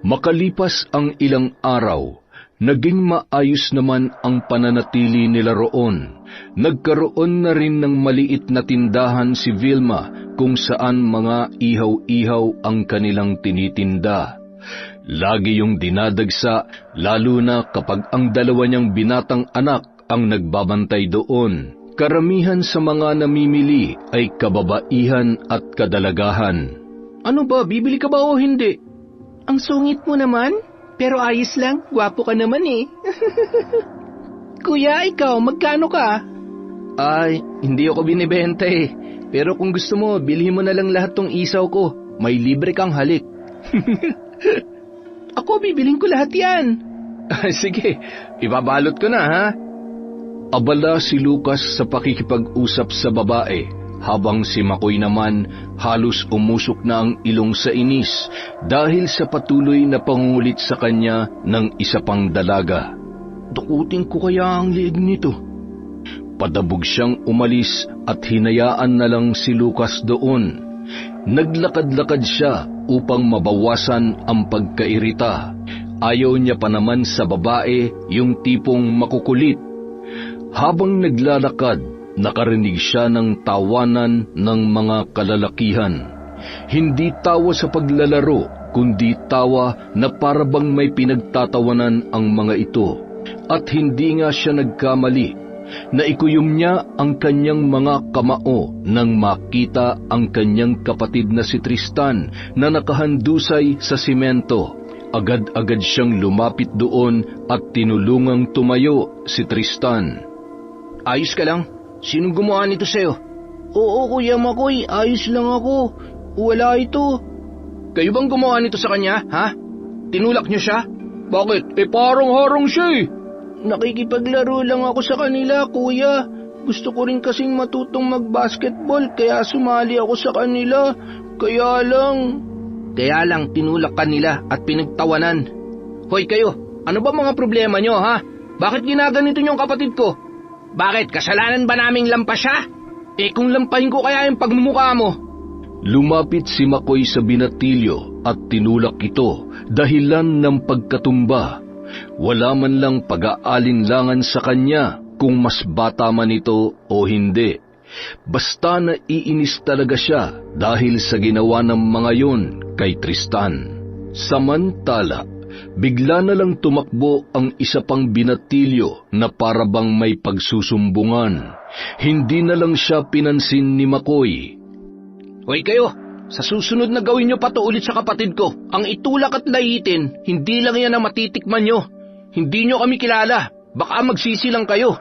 Makalipas ang ilang araw, naging maayos naman ang pananatili nila roon. Nagkaroon na rin ng maliit na tindahan si Vilma kung saan mga ihaw-ihaw ang kanilang tinitinda. Lagi yung dinadagsa, lalo na kapag ang dalawa niyang binatang anak ang nagbabantay doon. Karamihan sa mga namimili ay kababaihan at kadalagahan. Ano ba, bibili ka ba o hindi? Ang sungit mo naman, pero ayos lang, gwapo ka naman eh. Kuya, ikaw, magkano ka? Ay, hindi ako binibenta eh. Pero kung gusto mo, bilhin mo na lang lahat tong isaw ko. May libre kang halik. Ako, bibiling ko lahat yan. Sige, ibabalot ko na ha. Abala si Lucas sa pakikipag-usap sa babae, habang si Makoy naman halos umusok na ang ilong sa inis dahil sa patuloy na pangungulit sa kanya ng isa pang dalaga. Dukutin ko kaya ang liig nito. Padabog siyang umalis at hinayaan na lang si Lucas doon. Naglakad-lakad siya upang mabawasan ang pagkairita. Ayaw niya pa naman sa babae yung tipong makukulit. Habang naglalakad, nakarinig siya ng tawanan ng mga kalalakihan. Hindi tawa sa paglalaro, kundi tawa na parabang may pinagtatawanan ang mga ito. At hindi nga siya nagkamali. Naikuyom niya ang kanyang mga kamao nang makita ang kanyang kapatid na si Tristan na nakahandusay sa simento. Agad-agad siyang lumapit doon at tinulungang tumayo si Tristan. Ayos ka lang? Sinong gumawa nito sa'yo? Oo, Kuya Makoy, ayos lang ako. Wala ito. Kayo bang gumawa nito sa kanya, ha? Tinulak niyo siya? Bakit? Parang harang siya eh. Nakikipaglaro lang ako sa kanila, Kuya. Gusto ko rin kasing matutong mag-basketball, kaya sumali ako sa kanila. Kaya lang tinulak ka nila at pinagtawanan. Hoy kayo, ano ba mga problema nyo, ha? Bakit ginaganito nyo ang kapatid ko? Bakit, kasalanan ba naming lampas siya? Kung lampahin ko kaya yung pagmumukha mo. Lumapit si Makoy sa binatilyo at tinulak ito dahilan ng pagkatumba. Wala man lang pag-aalinlangan sa kanya kung mas bata man ito o hindi. Basta naiinis talaga siya dahil sa ginawa ng mga yun kay Tristan. Samantala, bigla na lang tumakbo ang isa pang binatilyo na parabang may pagsusumbungan. Hindi na lang siya pinansin ni Makoy. Hoy kayo, sa susunod na gawin nyo pa to ulit sa kapatid ko. Ang itulak at layitin, hindi lang yan ang matitikman nyo. Hindi nyo kami kilala, baka magsisilang kayo.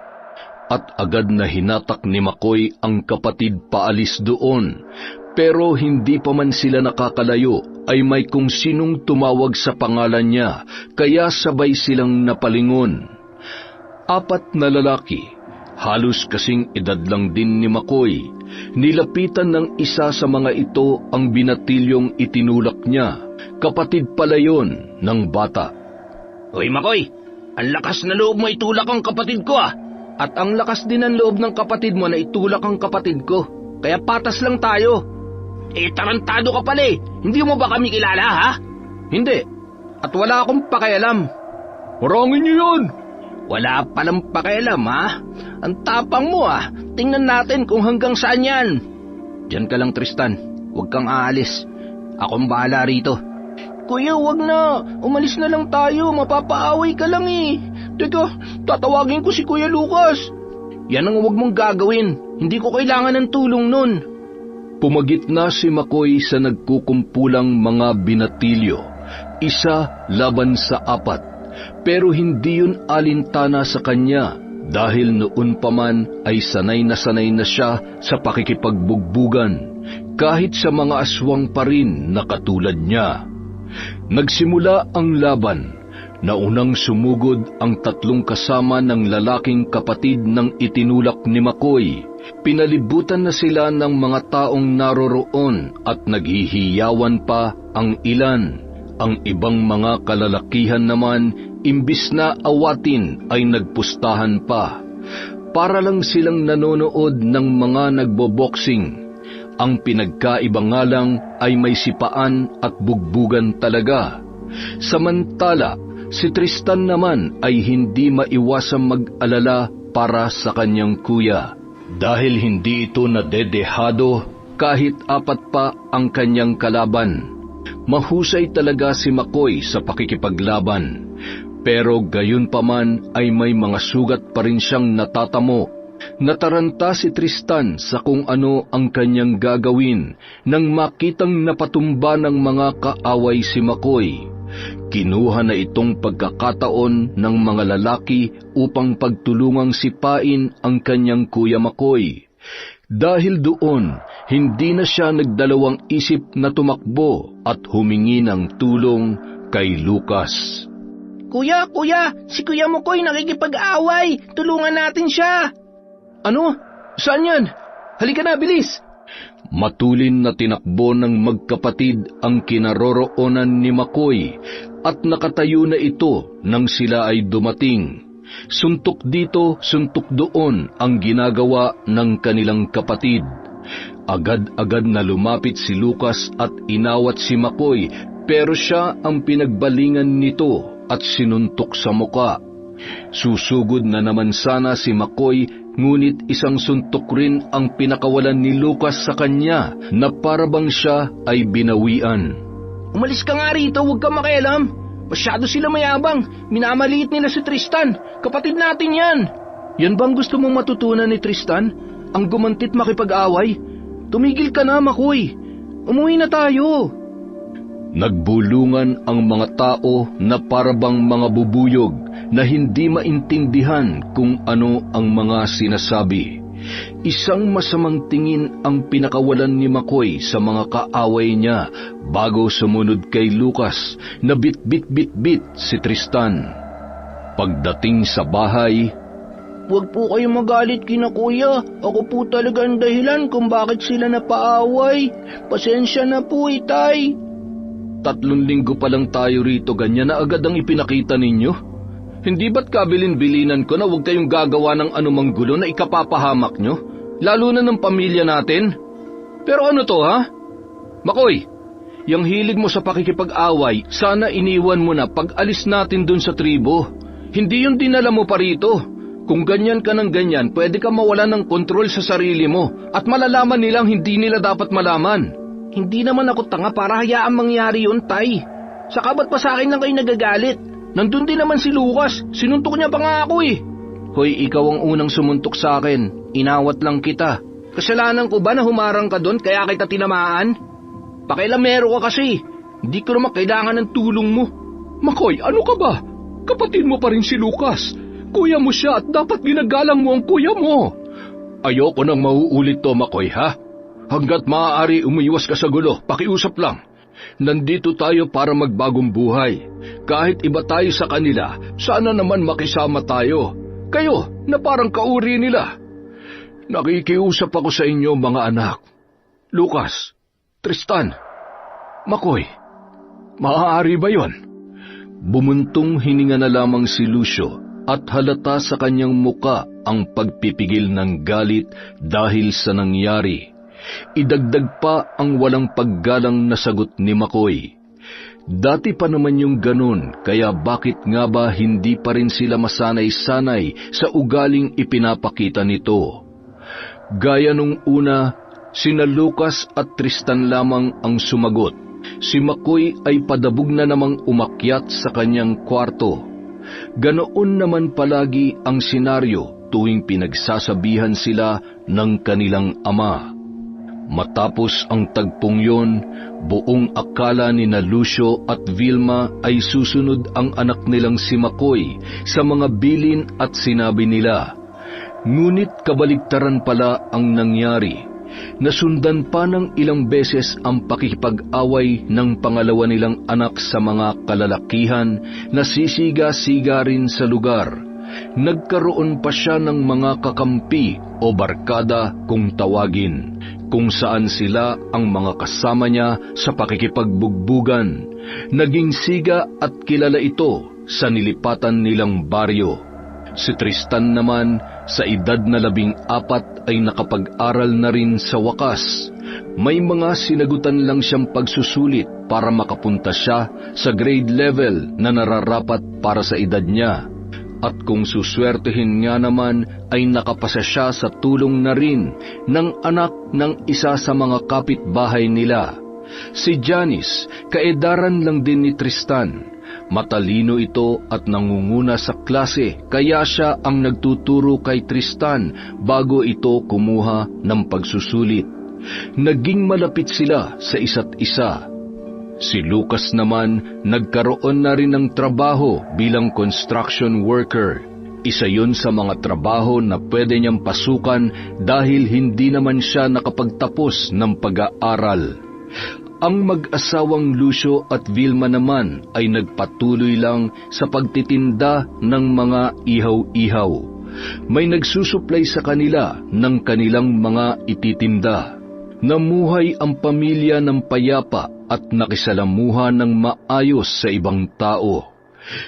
At agad na hinatak ni Makoy ang kapatid paalis doon. Pero hindi pa man sila nakakalayo ay may kung sinong tumawag sa pangalan niya, kaya sabay silang napalingon. 4 na lalaki, halos kasing edad lang din ni Makoy. Nilapitan ng isa sa mga ito ang binatilyong itinulak niya. Kapatid pala yun ng bata. Hoy Makoy, ang lakas na loob mo itulak ang kapatid ko ah. At ang lakas din ng loob ng kapatid mo na itulak ang kapatid ko. Kaya patas lang tayo. Tarantado ka pala eh. Hindi mo ba kami kilala ha? Hindi. At wala akong pakialam. Harangin niyo yan! Wala palang pakialam ha? Ang tapang mo ah. Tingnan natin kung hanggang saan yan. Diyan ka lang Tristan. Huwag kang aalis. Akong bahala rito. Kuya, wag na. Umalis na lang tayo. Mapapaaway ka lang eh. Teka, tatawagin ko si Kuya Lucas. Yan ang huwag mong gagawin. Hindi ko kailangan ng tulong nun. Pumagit na si Makoy sa nagkukumpulang mga binatilyo. 1 laban sa 4. Pero hindi yun alintana sa kanya dahil noon pa man ay sanay na siya sa pakikipagbugbugan kahit sa mga aswang pa rin na katulad niya. Nagsimula ang laban. Naunang sumugod ang 3 kasama ng lalaking kapatid ng itinulak ni Makoy. Pinalibutan na sila ng mga taong naroroon at naghihiyawan pa ang ilan. Ang ibang mga kalalakihan naman, imbis na awatin ay nagpustahan pa. Para lang silang nanonood ng mga nagboboxing. Ang pinagkaiba nga lang ay may sipaan at bugbugan talaga. Samantala, si Tristan naman ay hindi maiwasang mag-alala para sa kanyang kuya dahil hindi ito nadedehado kahit 4 pa ang kanyang kalaban. Mahusay talaga si Makoy sa pakikipaglaban, pero gayunpaman ay may mga sugat pa rin siyang natatamo. Nataranta si Tristan sa kung ano ang kanyang gagawin nang makitang napatumba ng mga kaaway si Makoy. Kinuha na itong pagkakataon ng mga lalaki upang pagtulungang sipain ang kanyang kuya Makoy. Dahil doon, hindi na siya nagdalawang isip na tumakbo at humingi ng tulong kay Lucas. Kuya, si Kuya Makoy nakikipag-away. Tulungan natin siya. Ano? Saan yan? Halika na, bilis! Matulin na tinakbo ng magkapatid ang kinaroroonan ni Makoy at nakatayo na ito nang sila ay dumating. Suntok dito, suntok doon ang ginagawa ng kanilang kapatid. Agad-agad na lumapit si Lucas at inawat si Makoy, pero siya ang pinagbalingan nito at sinuntok sa muka. Susugod na naman sana si Makoy, ngunit isang suntok rin ang pinakawalan ni Lucas sa kanya na parabang siya ay binawian. Umalis ka nga rito, huwag ka makialam. Masyado sila mayabang. Minamaliit nila si Tristan. Kapatid natin yan. Yan bang gusto mong matutunan ni Tristan? Ang gumantit makipag-away? Tumigil ka na, Makoy. Umuwi na tayo. Nagbulungan ang mga tao na parabang mga bubuyog na hindi maintindihan kung ano ang mga sinasabi. Isang masamang tingin ang pinakawalan ni Makoy sa mga kaaway niya bago sumunod kay Lucas na bit-bit-bit-bit si Tristan. Pagdating sa bahay, Huwag po kayong magalit kina kuya. Ako po talaga ang dahilan kung bakit sila napaaway. Pasensya na po, itay. 3 linggo pa lang tayo rito, ganyan na agad ang ipinakita ninyo? Hindi ba't kabilin-bilinan ko na huwag kayong gagawa ng anumang gulo na ikapapahamak nyo? Lalo na ng pamilya natin? Pero ano to, ha? Makoy, yung hilig mo sa pakikipag-away, sana iniwan mo na pag alis natin dun sa tribo. Hindi yung dinala mo pa rito. Kung ganyan ka ng ganyan, pwede ka mawala ng kontrol sa sarili mo at malalaman nilang hindi nila dapat malaman. Hindi naman ako tanga para hayaan mangyari yun, tay. Saka ba't pa sa akin lang kayo nagagalit? Nandun din naman si Lucas. Sinuntok niya pa nga ako eh. Hoy, ikaw ang unang sumuntok sa akin. Inawat lang kita. Kasalanan ko ba na humarang ka doon kaya kita tinamaan? Pakialamero ka kasi. Hindi ko naman kailangan ng tulong mo. Makoy, ano ka ba? Kapatid mo pa rin si Lucas. Kuya mo siya at dapat ginagalang mo ang kuya mo. Ayoko nang mauulit to, Makoy, ha? Hanggat maaari umiwas ka sa gulo, pakiusap lang. Nandito tayo para magbagong buhay. Kahit iba tayo sa kanila, sana naman makisama tayo. Kayo na parang kauri nila. Nakikiusap ako sa inyo, mga anak. Lucas, Tristan, Makoy, maaari ba yon? Bumuntong hininga na lamang si Lucio at halata sa kanyang muka ang pagpipigil ng galit dahil sa nangyari. Idagdag pa ang walang paggalang na sagot ni Makoy. Dati pa naman yung ganun, kaya bakit nga ba hindi pa rin sila masanay-sanay sa ugaling ipinapakita nito? Gaya nung una, sina Lucas at Tristan lamang ang sumagot. Si Makoy ay padabog na namang umakyat sa kanyang kwarto. Ganoon naman palagi ang senaryo tuwing pinagsasabihan sila ng kanilang ama. Matapos ang tagpong yon, buong akala ni na Lucio at Vilma ay susunod ang anak nilang si Makoy sa mga bilin at sinabi nila. Ngunit kabaligtaran pala ang nangyari. Nasundan pa ng ilang beses ang pakikipag-away ng pangalawa nilang anak sa mga kalalakihan na sisiga-siga rin sa lugar. Nagkaroon pa siya ng mga kakampi o barkada kung tawagin, kung saan sila ang mga kasama niya sa pakikipagbugbugan. Naging siga at kilala ito sa nilipatan nilang baryo. Si Tristan naman, Sa edad na 14 ay nakapag-aral na rin sa wakas. May mga sinagutan lang siyang pagsusulit para makapunta siya sa grade level na nararapat para sa edad niya. At kung suswertehin nga naman ay nakapasa siya sa tulong na rin ng anak ng isa sa mga kapitbahay nila. Si Janice, kaedaran lang din ni Tristan. Matalino ito at nangunguna sa klase, kaya siya ang nagtuturo kay Tristan bago ito kumuha ng pagsusulit. Naging malapit sila sa isa't isa. Si Lucas naman nagkaroon na rin ng trabaho bilang construction worker. Isa yun sa mga trabaho na pwede niyang pasukan dahil hindi naman siya nakapagtapos ng pag-aaral. Ang mag-asawang Lucio at Vilma naman ay nagpatuloy lang sa pagtitinda ng mga ihaw-ihaw. May nagsusuplay sa kanila ng kanilang mga ititinda. Namuhay ang pamilya ng payapa at nakisalamuha ng maayos sa ibang tao.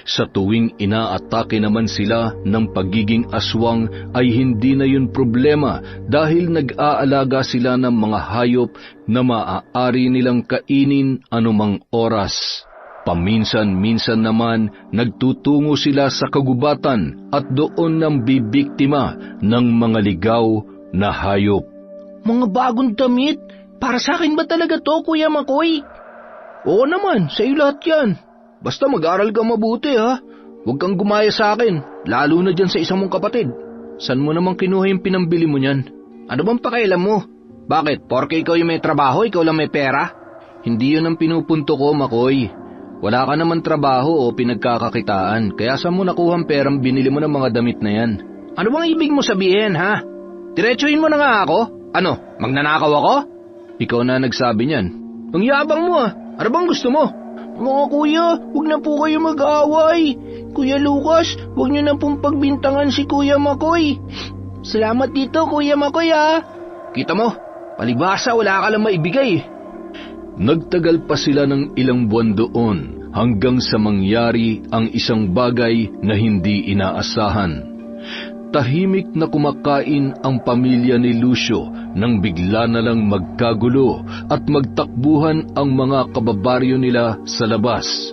Sa tuwing inaatake naman sila ng pagiging aswang ay hindi na yun problema dahil nag-aalaga sila ng mga hayop na maaari nilang kainin anumang oras. Paminsan-minsan naman nagtutungo sila sa kagubatan at doon nang bibiktima ng mga ligaw na hayop. Mga bagong damit? Para sa akin ba talaga to, Kuya Makoy? Oo naman, sa iyo lahat yan. Basta mag-aral ka mabuti, ha? Huwag kang gumaya sa akin, lalo na dyan sa isang mong kapatid. San mo namang kinuha yung pinambili mo niyan? Ano bang pakialam mo? Bakit? Porke ikaw yung may trabaho, ikaw lang may pera? Hindi yun ang pinupunto ko, Makoy. Wala ka naman trabaho o pinagkakakitaan, kaya saan mo nakuha ang perang binili mo ng mga damit na yan? Ano bang ibig mo sabihin, ha? Diretsuhin mo na nga ako? Ano, magnanakaw ako? Ikaw na nagsabi niyan. Ang yabang mo, Ano bang gusto mo? Mga kuya, huwag na po kayo mag-aaway. Kuya Lucas, huwag niyo na pong pagbintangan si Kuya Makoy. Salamat dito, Kuya Makoy, ha? Kita mo, palibhasa wala ka lang maibigay. Nagtagal pa sila ng ilang buwan doon hanggang sa mangyari ang isang bagay na hindi inaasahan. Tahimik na kumakain ang pamilya ni Lucio nang bigla na lang magkagulo at magtakbuhan ang mga kababaryo nila sa labas.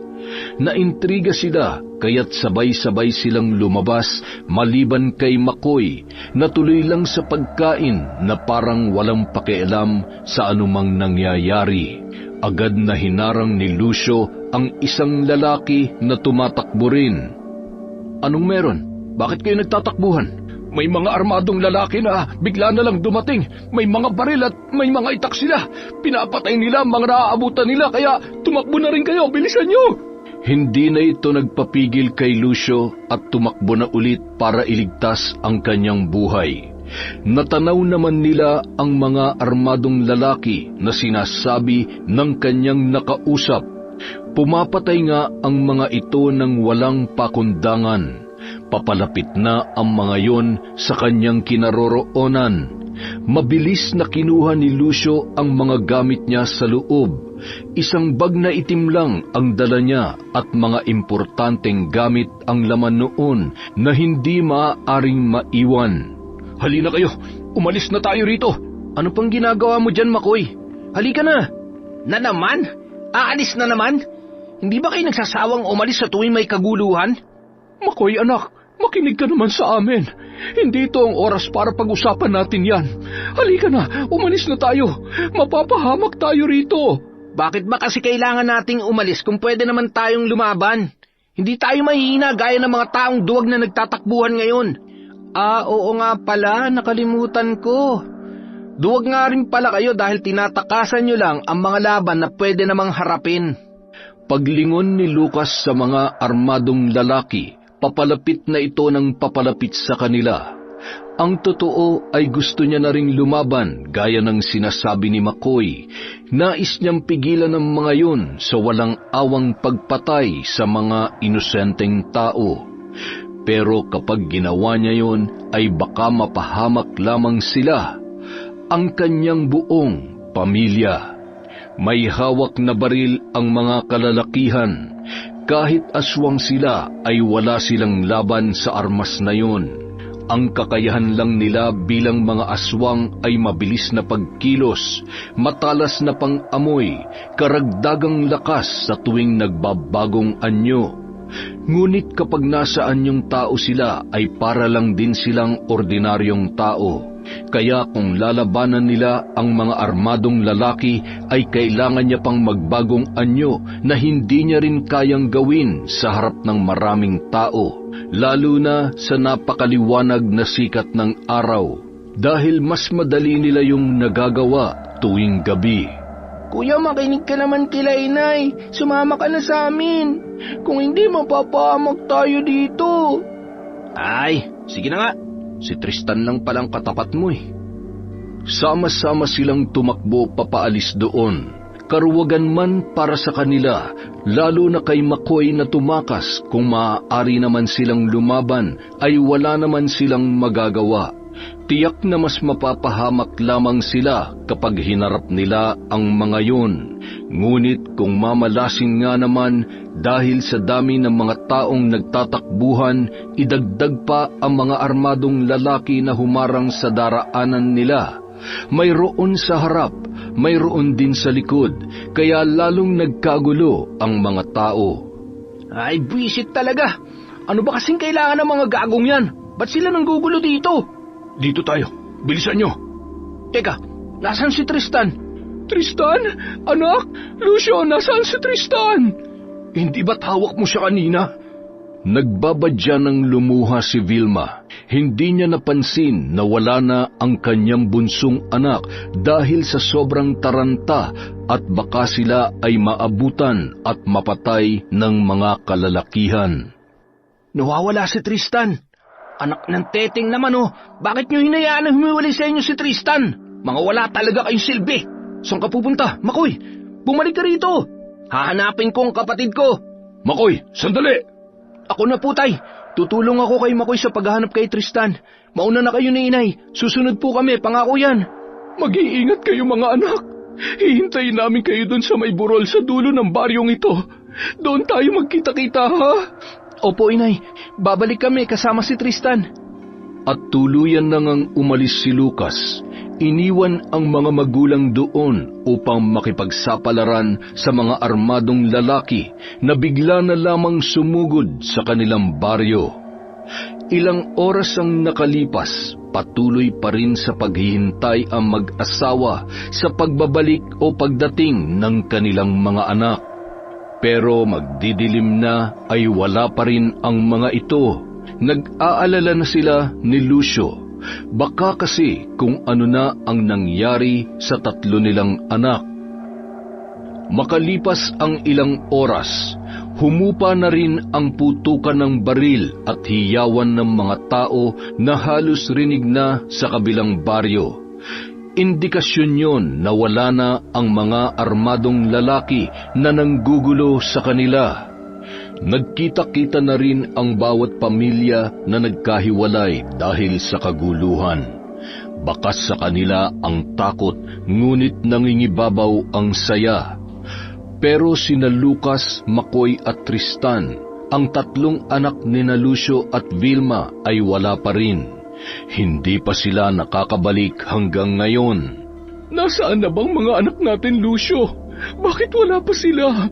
Naintriga sila kaya't sabay-sabay silang lumabas maliban kay Makoy na tuloy lang sa pagkain na parang walang pakialam sa anumang nangyayari. Agad na hinarang ni Lucio ang isang lalaki na tumatakbo rin. Anong meron? Bakit kayo nagtatakbuhan? May mga armadong lalaki na bigla na lang dumating. May mga baril at may mga itak sila. Pinapatay nila ang mga naaabutan nila kaya tumakbo na rin kayo. Bilisan nyo! Hindi na ito nagpapigil kay Lucio at tumakbo na ulit para iligtas ang kanyang buhay. Natanaw naman nila ang mga armadong lalaki na sinasabi ng kanyang nakausap. Pumapatay nga ang mga ito ng walang pakundangan. Papalapit na ang mga yon sa kanyang kinaroroonan. Mabilis na kinuha ni Lucio ang mga gamit niya sa loob. Isang bag na itim lang ang dala niya at mga importanteng gamit ang laman noon na hindi maaaring maiwan. Halina kayo, umalis na tayo rito. Ano pang ginagawa mo dyan, Makoy? Halika na. Na naman? Aalis na naman? Hindi ba kayo nagsasawang umalis sa tuwing may kaguluhan? Makoy anak, makinig ka naman sa amin. Hindi ito ang oras para pag-usapan natin yan. Halika na, umalis na tayo. Mapapahamak tayo rito. Bakit ba kasi kailangan nating umalis kung pwede naman tayong lumaban? Hindi tayo mahihina gaya ng mga taong duwag na nagtatakbuhan ngayon. Oo nga pala, nakalimutan ko. Duwag nga rin pala kayo dahil tinatakasan nyo lang ang mga laban na pwede namang harapin. Paglingon ni Lucas sa mga armadong lalaki, papalapit na ito ng papalapit sa kanila. Ang totoo ay gusto niya na ring lumaban gaya ng sinasabi ni Makoy. Nais niyang pigilan ng mga yun sa walang awang pagpatay sa mga inosenteng tao. Pero kapag ginawa niya yun ay baka mapahamak lamang sila, ang kanyang buong pamilya. May hawak na baril ang mga kalalakihan. Kahit aswang sila ay wala silang laban sa armas na yun. Ang kakayahan lang nila bilang mga aswang ay mabilis na pagkilos, matalas na pang-amoy, karagdagang lakas sa tuwing nagbabagong anyo. Ngunit kapag nasa anyong tao sila ay para lang din silang ordinaryong tao. Kaya kung lalabanan nila ang mga armadong lalaki ay kailangan niya pang magbagong anyo na hindi niya rin kayang gawin sa harap ng maraming tao, lalo na sa napakaliwanag na sikat ng araw, dahil mas madali nila yung nagagawa tuwing gabi. Kuya, makinig ka naman kila inay. Sumama ka na sa amin. Kung hindi, mapapahamak tayo dito. Ay, sige na nga. Si Tristan lang palang katapat mo eh. Sama-sama silang tumakbo papaalis doon. Karuwagan man para sa kanila, lalo na kay McCoy na tumakas. Kung maaari naman silang lumaban, ay wala naman silang magagawa. Tiyak na mas mapapahamak lamang sila kapag hinarap nila ang mga yun. Ngunit kung mamalasin nga naman, dahil sa dami ng mga taong nagtatakbuhan, idagdag pa ang mga armadong lalaki na humarang sa daraanan nila. Mayroon sa harap, mayroon din sa likod, kaya lalong nagkagulo ang mga tao. Ay, buwisit talaga. Ano ba kasing kailangan ng mga gagong yan? Ba't sila nanggugulo dito? Dito tayo, bilisan nyo. Teka, nasaan si Tristan? Tristan? Anak? Lucio, nasaan si Tristan? Hindi ba't hawak mo siya kanina? Nagbabadya ng lumuha si Vilma. Hindi niya napansin na wala na ang kanyang bunsong anak dahil sa sobrang taranta at baka sila ay maabutan at mapatay ng mga kalalakihan. Nawawala si Tristan. Anak ng teteng naman oh. Bakit nyo hinayaan na humiwalay sa inyo si Tristan? Mga wala talaga kayong silbi. Saan ka pupunta, McCoy? Bumalik ka rito. Hahanapin ko ang kapatid ko. McCoy, sandali! Ako na po, tay. Tutulong ako kay McCoy sa paghahanap kay Tristan. Mauna na kayo ni inay. Susunod po kami, pangako yan. Mag-iingat kayo mga anak. Hihintayin namin kayo doon sa may burol sa dulo ng baryong ito. Doon tayo magkita-kita, ha? Opo, inay. Babalik kami kasama si Tristan. At tuluyan na ngang umalis si Lucas. Iniwan ang mga magulang doon upang makipagsapalaran sa mga armadong lalaki na bigla na lamang sumugod sa kanilang baryo. Ilang oras ang nakalipas, patuloy pa rin sa paghihintay ang mag-asawa sa pagbabalik o pagdating ng kanilang mga anak. Pero magdidilim na ay wala pa rin ang mga ito. Nag-aalala na sila ni Lucio. Baka kasi kung ano na ang nangyari sa 3 nilang anak. Makalipas ang ilang oras, humupa na rin ang putukan ng baril at hiyawan ng mga tao na halos rinig na sa kabilang baryo. Indikasyon yon na wala na ang mga armadong lalaki na nanggugulo sa kanila. Nagkita-kita na rin ang bawat pamilya na nagkahiwalay dahil sa kaguluhan. Bakas sa kanila ang takot, ngunit nangingibabaw ang saya. Pero sina Lucas, McCoy at Tristan, ang 3 anak ni Lucio at Vilma ay wala pa rin. Hindi pa sila nakakabalik hanggang ngayon. Nasaan na bang mga anak natin, Lucio? Bakit wala pa sila?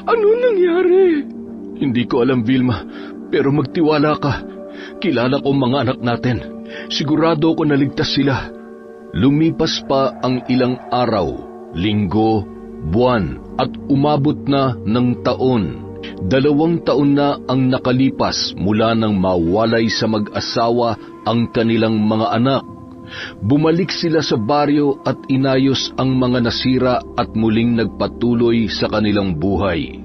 Ano nangyari? Hindi ko alam, Vilma, pero magtiwala ka. Kilala ko mga anak natin. Sigurado ko naligtas sila. Lumipas pa ang ilang araw, linggo, buwan at umabot na ng taon. 2 taon na ang nakalipas mula nang mawalay sa mag-asawa ang kanilang mga anak. Bumalik sila sa baryo at inayos ang mga nasira at muling nagpatuloy sa kanilang buhay.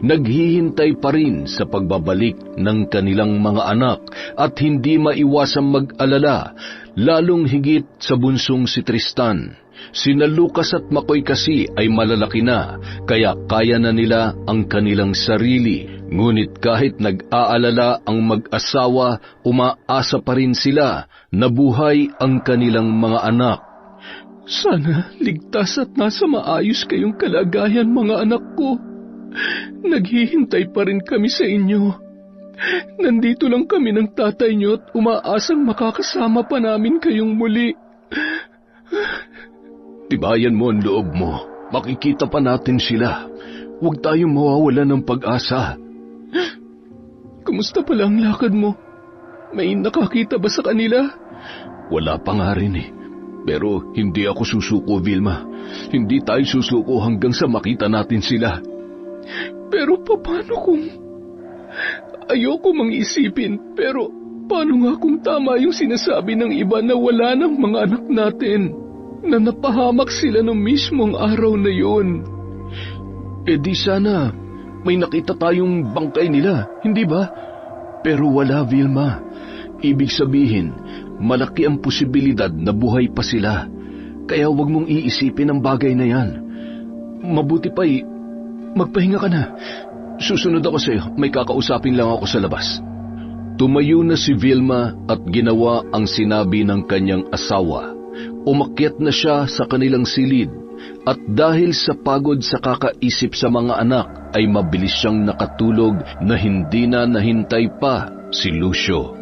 Naghihintay pa rin sa pagbabalik ng kanilang mga anak at hindi maiwasang mag-alala, lalong higit sa bunsong si Tristan. Sina Lucas at McCoy kasi ay malalaki na, kaya kaya na nila ang kanilang sarili. Ngunit kahit nag-aalala ang mag-asawa, umaasa pa rin sila na buhay ang kanilang mga anak. Sana ligtas at nasa maayos kayong kalagayan, mga anak ko. Naghihintay pa rin kami sa inyo. Nandito lang kami ng tatay niyo at umaasang makakasama pa namin kayong muli. Tibayan mo ang loob mo. Makikita pa natin sila. Huwag tayong mawawala ng pag-asa. Kumusta pala ang lakad mo? May nakakita ba sa kanila? Wala pa nga rin eh. Pero hindi ako susuko, Vilma. Hindi tayo susuko hanggang sa makita natin sila. Pero paano kung... Ayoko mang isipin, pero paano nga kung tama yung sinasabi ng iba na wala ng mga anak natin? Na napahamak sila noong mismong araw na yun. Eh di sana may nakita tayong bangkay nila, hindi ba? Pero wala, Vilma. Ibig sabihin, malaki ang posibilidad na buhay pa sila. Kaya huwag mong iisipin ang bagay na yan. Mabuti pa'y magpahinga ka na. Susunod ako sa'yo, may kakausapin lang ako sa labas. Tumayo na si Vilma at ginawa ang sinabi ng kanyang asawa. Umakyat na siya sa kanilang silid at dahil sa pagod sa kakaisip sa mga anak ay mabilis siyang nakatulog na hindi na nahintay pa si Lucio.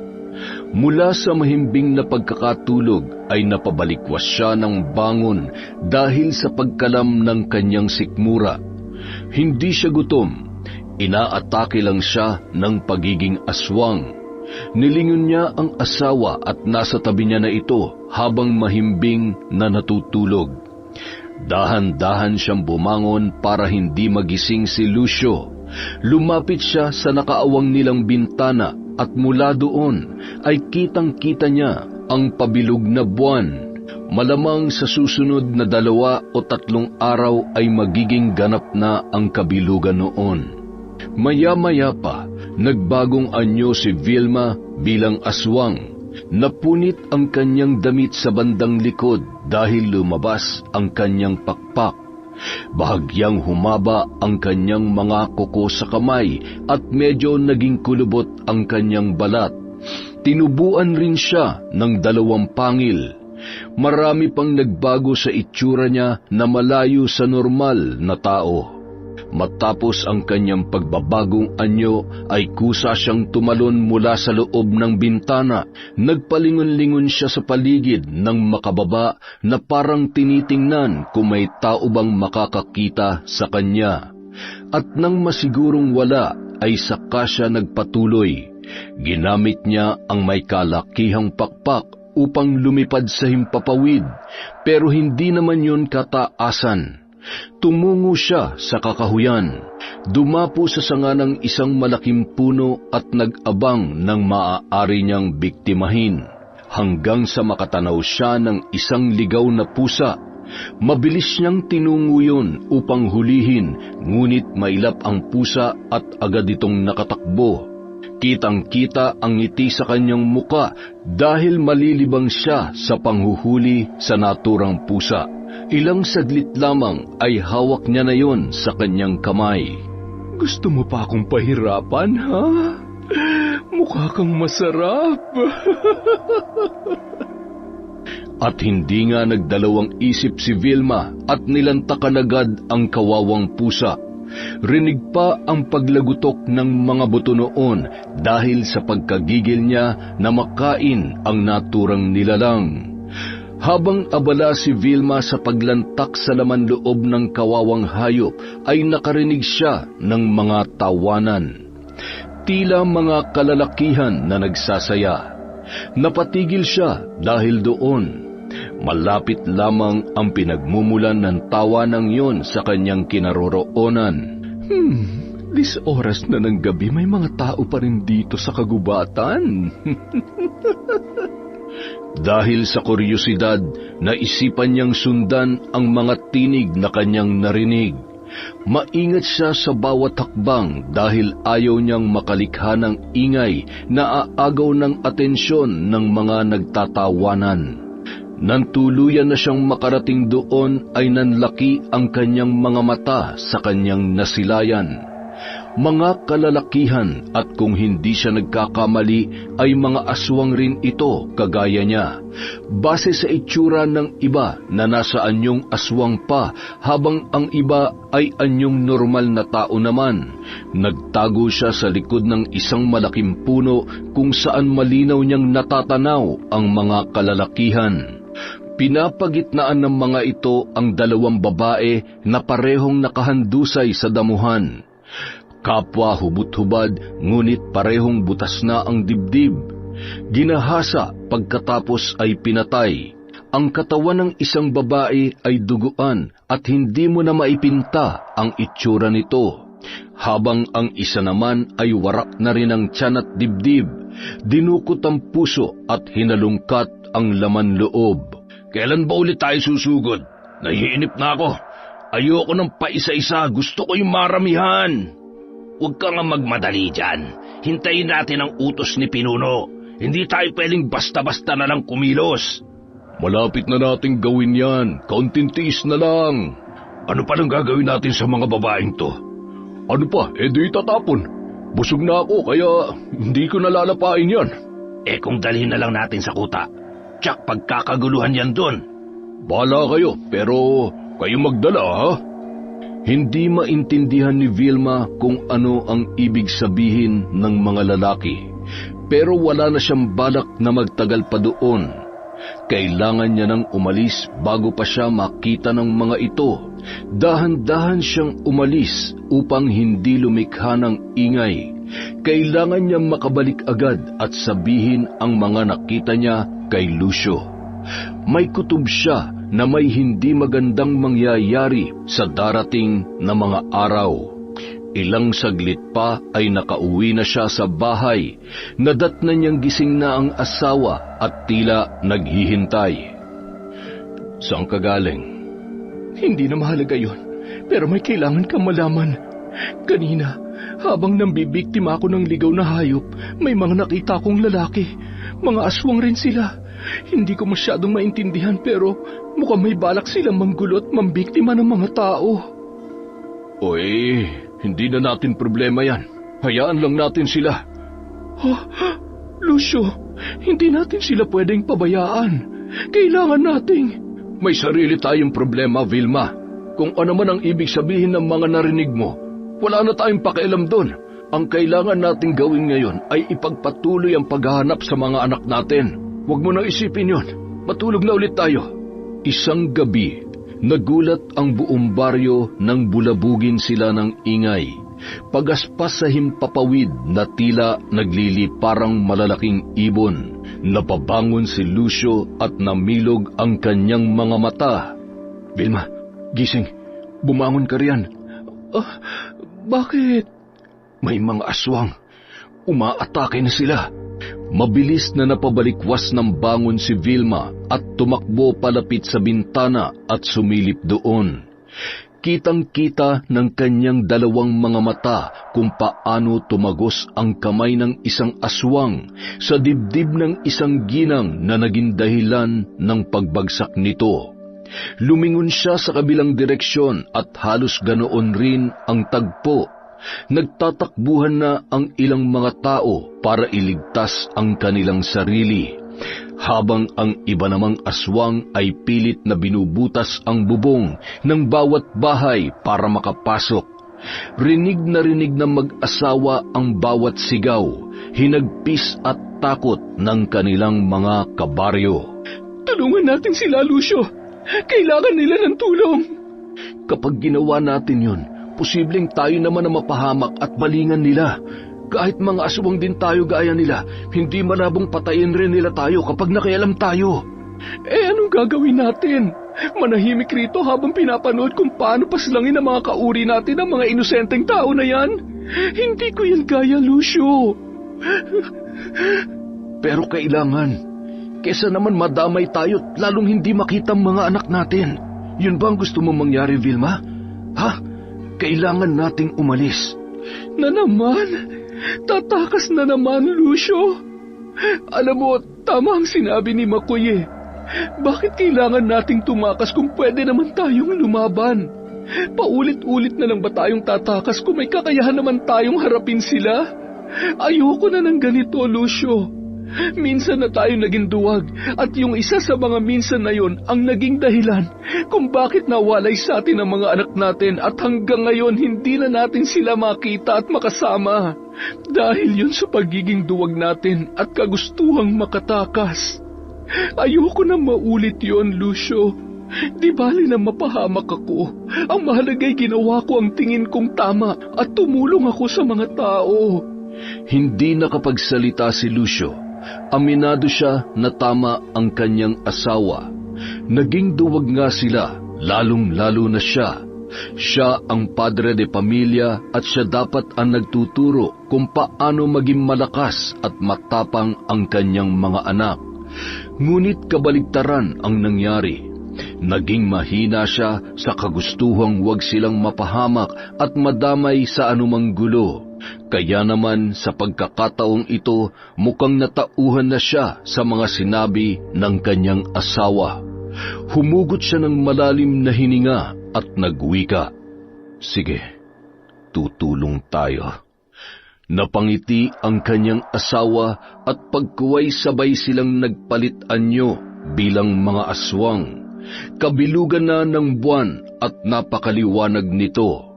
Mula sa mahimbing na pagkakatulog ay napabalikwas siya ng bangon dahil sa pagkalam ng kanyang sikmura. Hindi siya gutom. Inaatake lang siya ng pagiging aswang. Nilingon niya ang asawa at nasa tabi niya na ito habang mahimbing na natutulog. Dahan-dahan siyang bumangon para hindi magising si Lucio. Lumapit siya sa nakaawang nilang bintana at mula doon ay kitang-kita niya ang pabilog na buwan. Malamang sa susunod na 2 o 3 araw ay magiging ganap na ang kabilugan noon. Maya-maya pa, nagbagong anyo si Vilma bilang aswang. Napunit ang kanyang damit sa bandang likod dahil lumabas ang kanyang pakpak. Bahagyang humaba ang kanyang mga kuko sa kamay at medyo naging kulubot ang kanyang balat. Tinubuan rin siya ng 2 pangil. Marami pang nagbago sa itsura niya na malayo sa normal na tao. Matapos ang kanyang pagbabagong anyo ay kusa siyang tumalon mula sa loob ng bintana. Nagpalingon-lingon siya sa paligid nang makababa na parang tinitingnan kung may tao bang makakakita sa kanya. At nang masigurong wala ay saka siya nagpatuloy. Ginamit niya ang may kalakihang pakpak upang lumipad sa himpapawid, pero hindi naman yun kataasan. Tumungo siya sa kakahuyan, dumapo sa sanga ng isang malaking puno at nag-abang ng maaari niyang biktimahin, hanggang sa makatanaw siya ng isang ligaw na pusa. Mabilis niyang tinungo yun upang hulihin, ngunit mailap ang pusa at agad itong nakatakbo. Kitang-kita ang ngiti sa kanyang muka dahil malilibang siya sa panghuhuli sa naturang pusa. Ilang saglit lamang ay hawak niya na yon sa kanyang kamay. Gusto mo pa akong pahirapan, ha? Mukha kang masarap. At hindi nga nagdalawang isip si Vilma at nilantakan agad ang kawawang pusa. Rinig pa ang paglagutok ng mga buto noon dahil sa pagkagigil niya na makain ang naturang nilalang. Habang abala si Vilma sa paglantak sa laman loob ng kawawang hayop, ay nakarinig siya ng mga tawanan. Tila mga kalalakihan na nagsasaya. Napatigil siya dahil doon. Malapit lamang ang pinagmumulan ng tawanang yon sa kanyang kinaroroonan. This oras na ng gabi may mga tao pa rin dito sa kagubatan. Dahil sa kuryosidad, naisipan niyang sundan ang mga tinig na kanyang narinig. Maingat siya sa bawat hakbang dahil ayaw niyang makalikha ng ingay na aagaw ng atensyon ng mga nagtatawanan. Nang tuluyan na siyang makarating doon ay nanlaki ang kanyang mga mata sa kanyang nasilayan. Mga kalalakihan at kung hindi siya nagkakamali ay mga aswang rin ito kagaya niya. Base sa itsura ng iba na nasa anyong aswang pa habang ang iba ay anyong normal na tao naman. Nagtago siya sa likod ng isang malaking puno kung saan malinaw niyang natatanaw ang mga kalalakihan. Pinapagitnaan ng mga ito ang dalawang babae na parehong nakahandusay sa damuhan. Kapwa hubot-hubad, ngunit parehong butas na ang dibdib. Ginahasa pagkatapos ay pinatay. Ang katawan ng isang babae ay duguan at hindi mo na maipinta ang itsura nito. Habang ang isa naman ay warak na rin ang tiyan at dibdib. Dinukot ang puso at hinalungkat ang laman loob. Kailan ba ulit tayo susugod? Nahihinip na ako. Ayoko ng paisa-isa, gusto ko yung maramihan. Huwag ka nga magmadali dyan. Hintayin natin ang utos ni Pinuno. Hindi tayo pwedeng basta-basta na lang kumilos. Malapit na nating gawin yan. Kaunting tiis na lang. Ano pa nang gagawin natin sa mga babaeng to? Ano pa, di tatapon. Busog na ako kaya hindi ko nalalapain yan. Kung dalhin na lang natin sa kuta. Tsak pagkakaguluhan yan doon. Bahala kayo, pero kayo magdala ha? Hindi maintindihan ni Vilma kung ano ang ibig sabihin ng mga lalaki, pero wala na siyang balak na magtagal pa doon. Kailangan niya nang umalis bago pa siya makita ng mga ito. Dahan-dahan siyang umalis upang hindi lumikha ng ingay. Kailangan niyang makabalik agad at sabihin ang mga nakita niya kay Lucio. May kutob siya na may hindi magandang mangyayari sa darating na mga araw. Ilang saglit pa ay nakauwi na siya sa bahay. Nadatnan niyang gising na ang asawa at tila naghihintay. Saan ka galing? Hindi na mahalaga yon, pero may kailangan kang malaman. Kanina, habang nambibiktima ako ng ligaw na hayop, may mga nakita kong lalaki. Mga aswang rin sila. Hindi ko masyadong maintindihan pero mukhang may balak silang manggulo at mambiktima ng mga tao. Oy, hindi na natin problema yan. Hayaan lang natin sila. Lucio, hindi natin sila pwedeng pabayaan. Kailangan nating... May sarili tayong problema, Vilma. Kung ano man ang ibig sabihin ng mga narinig mo, wala na tayong pakialam doon. Ang kailangan nating gawin ngayon ay ipagpatuloy ang paghahanap sa mga anak natin. Huwag mo nang isipin yon. Matulog na ulit tayo. Isang gabi, nagulat ang buong baryo nang bulabugin sila ng ingay. Pagaspas sa himpapawid na tila nagliliparang malalaking ibon. Napabangon si Lucio at namilog ang kanyang mga mata. Vilma, gising. Bumangon ka riyan. Bakit? May mga aswang. Umaatake na sila. Mabilis na napabalikwas ng bangon si Vilma at tumakbo palapit sa bintana at sumilip doon. Kitang-kita ng kanyang dalawang mga mata kung paano tumagos ang kamay ng isang aswang sa dibdib ng isang ginang na naging dahilan ng pagbagsak nito. Lumingon siya sa kabilang direksyon at halos ganoon rin ang tagpo. Nagtatakbuhan na ang ilang mga tao para iligtas ang kanilang sarili, habang ang iba namang aswang ay pilit na binubutas ang bubong ng bawat bahay para makapasok. Rinig na mag-asawa ang bawat sigaw, hinagpis at takot ng kanilang mga kabaryo. Tulungan natin sila, Lucio. Kailangan nila ng tulong. Kapag ginawa natin yun, posibleng tayo naman na mapahamak at balingan nila. Kahit mga aswang din tayo gaya nila, hindi malabong patayin rin nila tayo kapag nakialam tayo. Anong gagawin natin? Manahimik rito habang pinapanood kung paano paslangin ang mga kauri natin ang mga inosenteng tao na yan? Hindi ko yan kaya, Lucio. Pero kailangan. Kesa naman madamay tayo at lalong hindi makita ang mga anak natin. Yun ba ang gusto mong mangyari, Vilma? Ha? Kailangan nating umalis. Na naman? Tatakas na naman, Lucio. Alam mo, tama ang sinabi ni Makoy. Bakit kailangan nating tumakas kung pwede naman tayong lumaban? Paulit-ulit na lang ba tayong tatakas kung may kakayahan naman tayong harapin sila? Ayoko na ng ganito, Lucio. Minsan na tayo naging duwag at yung isa sa mga minsan na yon ang naging dahilan kung bakit nawalay sa atin ang mga anak natin at hanggang ngayon hindi na natin sila makita at makasama. Dahil yun sa pagiging duwag natin at kagustuhang makatakas. Ayoko na maulit yon, Lucio. Di bali na mapahamak ako. Ang mahalaga'y ginawa ko ang tingin kong tama at tumulong ako sa mga tao. Hindi nakapagsalita si Lucio. Aminado siya na tama ang kanyang asawa. Naging duwag nga sila, lalong-lalo na siya. Siya ang padre de pamilya at siya dapat ang nagtuturo kung paano maging malakas at matapang ang kanyang mga anak. Ngunit kabaligtaran ang nangyari. Naging mahina siya sa kagustuhang wag silang mapahamak at madamay sa anumang gulo. Kaya naman sa pagkakataong ito, mukhang natauhan na siya sa mga sinabi ng kanyang asawa. Humugot siya ng malalim na hininga at nagwika, "Sige, tutulong tayo." Napangiti ang kanyang asawa at pagkuway sabay silang nagpalit-anyo bilang mga aswang. Kabilugan na ng buwan at napakaliwanag nito.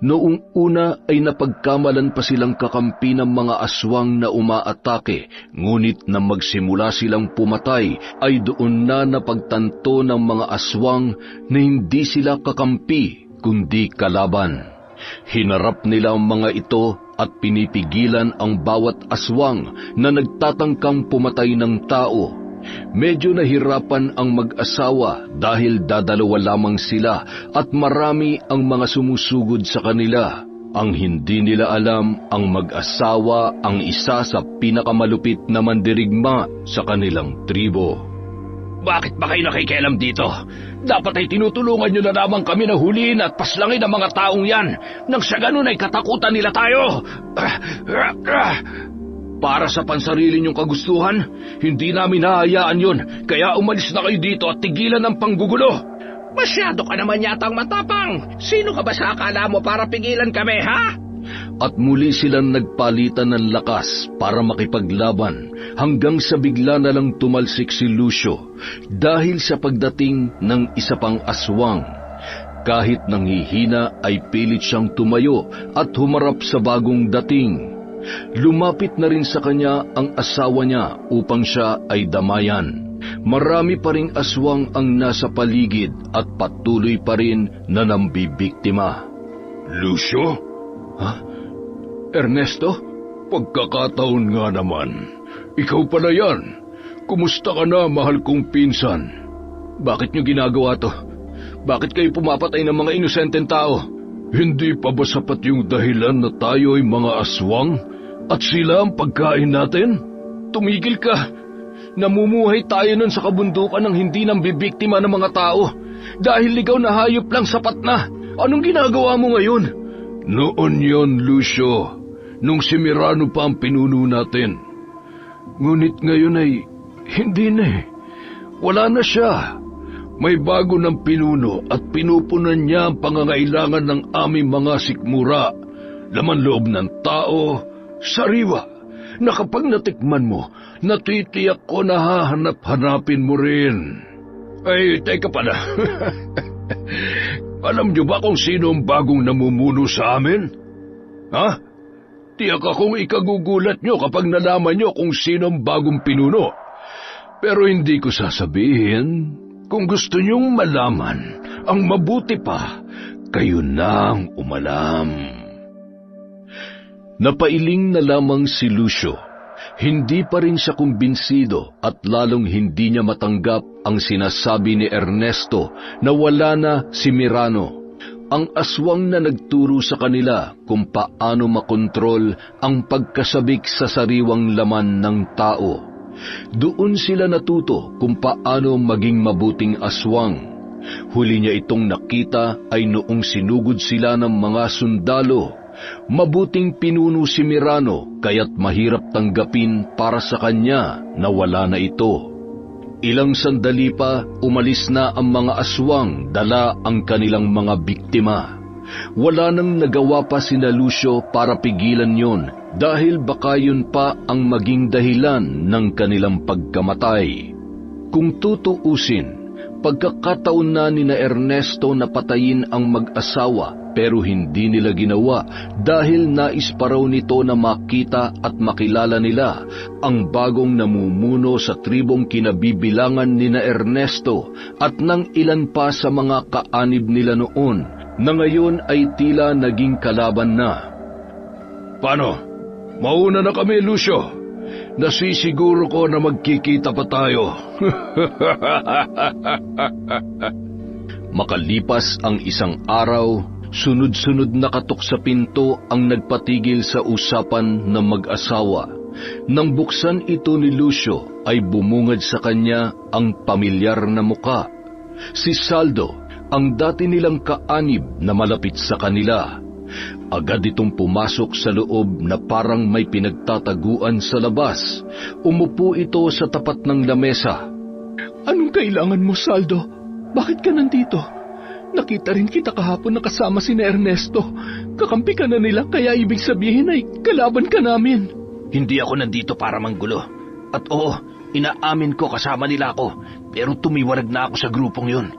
Noong una ay napagkamalan pa silang kakampi ng mga aswang na umaatake, ngunit nang magsimula silang pumatay ay doon na napagtanto ng mga aswang na hindi sila kakampi kundi kalaban. Hinarap nila ang mga ito at pinipigilan ang bawat aswang na nagtatangkang pumatay ng tao. Medyo nahirapan ang mag-asawa dahil dadalawa lamang sila at marami ang mga sumusugod sa kanila. Ang hindi nila alam, ang mag-asawa ang isa sa pinakamalupit na mandirigma sa kanilang tribo. Bakit ba kayo nakikialam dito? Dapat ay tinutulungan nyo na lamang kami na huliin at paslangin ang mga taong yan. Nang sa ganun ay katakutan nila tayo. Para sa pansarili niyong kagustuhan, hindi namin hahayaan yun. Kaya umalis na kayo dito at tigilan ang panggugulo. Masyado ka naman yatang matapang. Sino ka ba sa akala mo para pigilan kami, ha? At muli silang nagpalitan ng lakas para makipaglaban hanggang sa bigla na lang tumalsik si Lucio dahil sa pagdating ng isa pang aswang. Kahit nanghihina ay pilit siyang tumayo at humarap sa bagong dating. Lumapit na rin sa kanya ang asawa niya upang siya ay damayan. Marami pa ring aswang ang nasa paligid at patuloy pa rin na nambibiktima. Lucio? Ha? Ernesto? Pagkakataon nga naman. Ikaw pala yan. Kumusta ka na, mahal kong pinsan? Bakit niyo ginagawa to? Bakit kayo pumapatay ng mga inosenteng tao? Hindi pa ba sapat yung dahilan na tayo ay mga aswang at sila ang pagkain natin? Tumigil ka! Namumuhay tayo nun sa kabundukan ng hindi nambibiktima ng mga tao. Dahil ligaw na hayop lang sapat na. Anong ginagawa mo ngayon? Noon yon, Lucio, nung si Mirano pa ang pinuno natin. Ngunit ngayon ay hindi na eh. Wala na siya. May bago ng pinuno at pinupunan niya ang pangangailangan ng aming mga sikmura, laman loob ng tao, sariwa, na kapag natikman mo, natitiyak ko na hahanap-hanapin mo rin. Ay, teka pala. Alam niyo ba kung sino ang bagong namumuno sa amin? Ha? Tiyak akong ikagugulat niyo kapag nalaman niyo kung sino ang bagong pinuno. Pero hindi ko sasabihin. Kung gusto niyong malaman, ang mabuti pa, kayo nang umalam. Napailing na lamang si Lucio. Hindi pa rin siya kumbinsido at lalong hindi niya matanggap ang sinasabi ni Ernesto na wala na si Mirano, ang aswang na nagturo sa kanila kung paano makontrol ang pagkasabik sa sariwang laman ng tao. Doon sila natuto kung paano maging mabuting aswang. Huli niya itong nakita ay noong sinugod sila ng mga sundalo. Mabuting pinuno si Mirano kaya't mahirap tanggapin para sa kanya na wala na ito. Ilang sandali pa, umalis na ang mga aswang dala ang kanilang mga biktima. Wala nang nagawa pa sina Lucio para pigilan yon dahil baka yun pa ang maging dahilan ng kanilang pagkamatay. Kung tutuusin, pagkakataon na nina Ernesto na patayin ang mag-asawa pero hindi nila ginawa dahil nais pa raw nito na makita at makilala nila ang bagong namumuno sa tribong kinabibilangan nina Ernesto at ng ilan pa sa mga kaanib nila noon na ngayon ay tila naging kalaban na. Paano? Mauna na kami, Lucio. Nasisiguro ko na magkikita pa tayo. Makalipas ang isang araw, sunod-sunod na katok sa pinto ang nagpatigil sa usapan ng mag-asawa. Nang buksan ito ni Lucio ay bumungad sa kanya ang pamilyar na muka. Si Saldo, ang dati nilang kaanib na malapit sa kanila. Agad itong pumasok sa loob na parang may pinagtataguan sa labas. Umupo ito sa tapat ng lamesa. Anong kailangan mo, Saldo? Bakit ka nandito? Nakita rin kita kahapon na kasama si Ernesto. Kakampi ka na nila, kaya ibig sabihin ay kalaban ka namin. Hindi ako nandito para manggulo. At oo, inaamin ko kasama nila ako. Pero tumiwarag na ako sa grupong yun.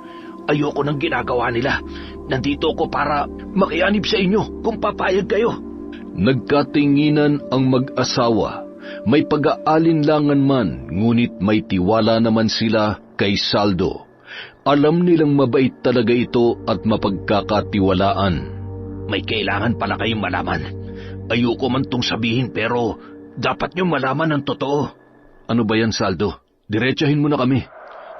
Ayoko ng ginagawa nila. Nandito ako para makianib sa inyo kung papayag kayo. Nagkatinginan ang mag-asawa. May pag-aalinlangan man, ngunit may tiwala naman sila kay Saldo. Alam nilang mabait talaga ito at mapagkakatiwalaan. May kailangan pala kayong malaman. Ayoko man tong sabihin pero dapat nyo malaman ang totoo. Ano ba yan, Saldo? Diretsahin mo na kami.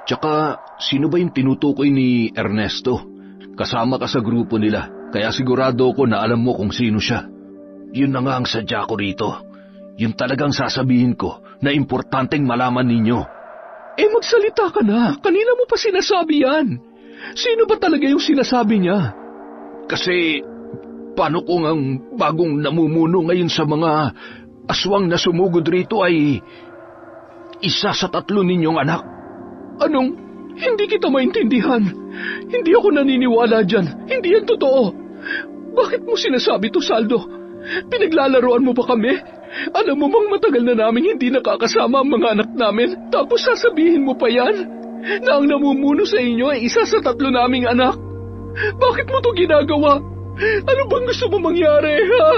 Tsaka, sino ba yung tinutukoy ni Ernesto? Kasama ka sa grupo nila, kaya sigurado ko na alam mo kung sino siya. Yun na nga ang sadya ko rito. Yun talagang sasabihin ko na importanteng malaman ninyo. Magsalita ka na. Kanina mo pa sinasabi yan. Sino ba talaga yung sinasabi niya? Kasi, paano kung ang bagong namumuno ngayon sa mga aswang na sumugod rito ay isa sa 3 ninyong anak? Anong? Hindi kita maintindihan. Hindi ako naniniwala dyan. Hindi yan totoo. Bakit mo sinasabi to, Saldo? Pinaglalaroan mo ba kami? Alam mo bang matagal na namin hindi nakakasama ang mga anak namin, tapos sasabihin mo pa yan? Na ang namumuno sa inyo ay isa sa 3 naming anak? Bakit mo to ginagawa? Ano bang gusto mo mangyari, ha?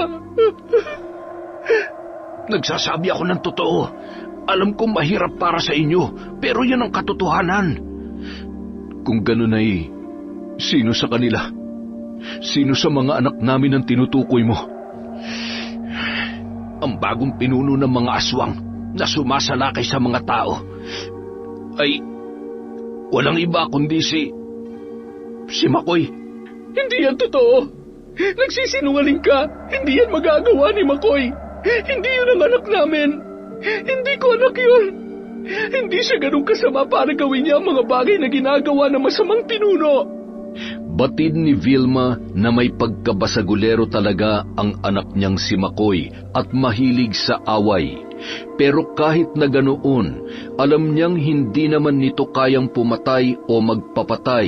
Nagsasabi ako ng totoo. Alam kong mahirap para sa inyo, pero yun ang katotohanan. Kung ganun ay, sino sa kanila? Sino sa mga anak namin ang tinutukoy mo? Ang bagong pinuno ng mga aswang na sumasalakay sa mga tao ay walang iba kundi si Makoy. Hindi yan totoo. Nagsisinungaling ka. Hindi yan magagawa ni Makoy. Hindi yun ang anak namin. Hindi ko anak yun. Hindi siya ganun kasama para gawin niya ang mga bagay na ginagawa ng masamang pinuno. Batid ni Vilma na may pagkabasagulero talaga ang anak niyang si Makoy at mahilig sa away. Pero kahit na ganoon, alam niyang hindi naman nito kayang pumatay o magpapatay.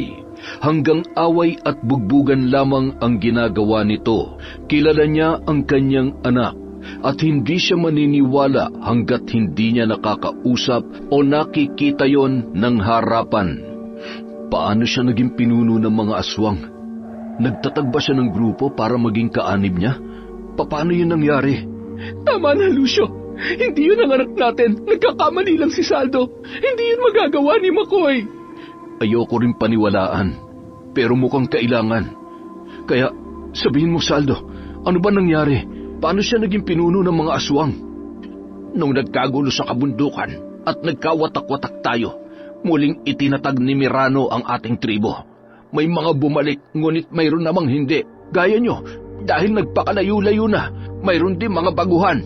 Hanggang away at bugbugan lamang ang ginagawa nito. Kilala niya ang kanyang anak at hindi siya maniniwala hanggat hindi niya nakakausap o nakikita yon ng harapan. Paano siya naging pinuno ng mga aswang? Nagtatag ba siya ng grupo para maging kaanib niya? Paano yun nangyari? Tama na, Lucio. Hindi yun ang anak natin. Nagkakamali lang si Saldo. Hindi yun magagawa ni Makoy. Ayoko rin paniwalaan, pero mukhang kailangan. Kaya, sabihin mo, Saldo, ano ba nangyari? Paano siya naging pinuno ng mga aswang? Nung nagkagulo sa kabundukan at nagkawatak-watak tayo, muling itinatag ni Mirano ang ating tribo. May mga bumalik, ngunit mayroon namang hindi. Gaya nyo, dahil nagpakalayo-layo na, mayroon din mga baguhan.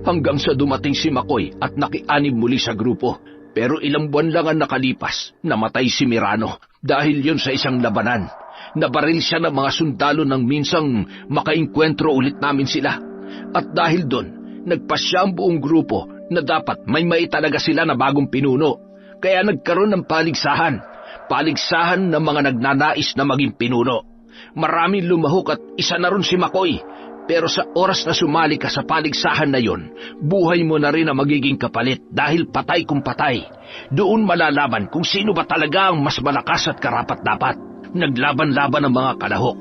Hanggang sa dumating si Makoy at nakianib muli sa grupo. Pero ilang buwan lang ang nakalipas, namatay si Mirano dahil yon sa isang labanan. Nabaril siya ng mga sundalo nang minsang makainkwentro ulit namin sila. At dahil doon, nagpasya ang buong grupo na dapat may talaga sila na bagong pinuno. Kaya nagkaroon ng paligsahan. Paligsahan ng mga nagnanais na maging pinuno. Maraming lumahok at isa na ron si Makoy. Pero sa oras na sumali ka sa paligsahan na yon, buhay mo na rin ang magiging kapalit dahil patay kung patay. Doon malalaman kung sino ba talaga ang mas malakas at karapat-dapat. Naglaban-laban ang mga kalahok.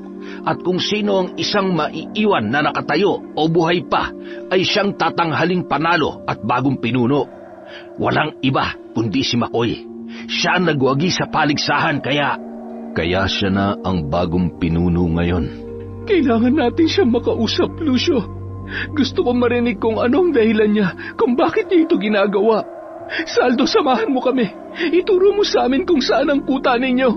At kung sino ang isang maiiwan na nakatayo o buhay pa, ay siyang tatanghaling panalo at bagong pinuno. Walang iba kundi si Makoy. Siya ang nagwagi sa paligsahan kaya siya na ang bagong pinuno ngayon. Kailangan natin siyang makausap, Lucio. Gusto ko marinig kung anong dahilan niya, kung bakit niya ito ginagawa. Saldo, samahan mo kami. Ituro mo sa amin kung saan ang kuta ninyo.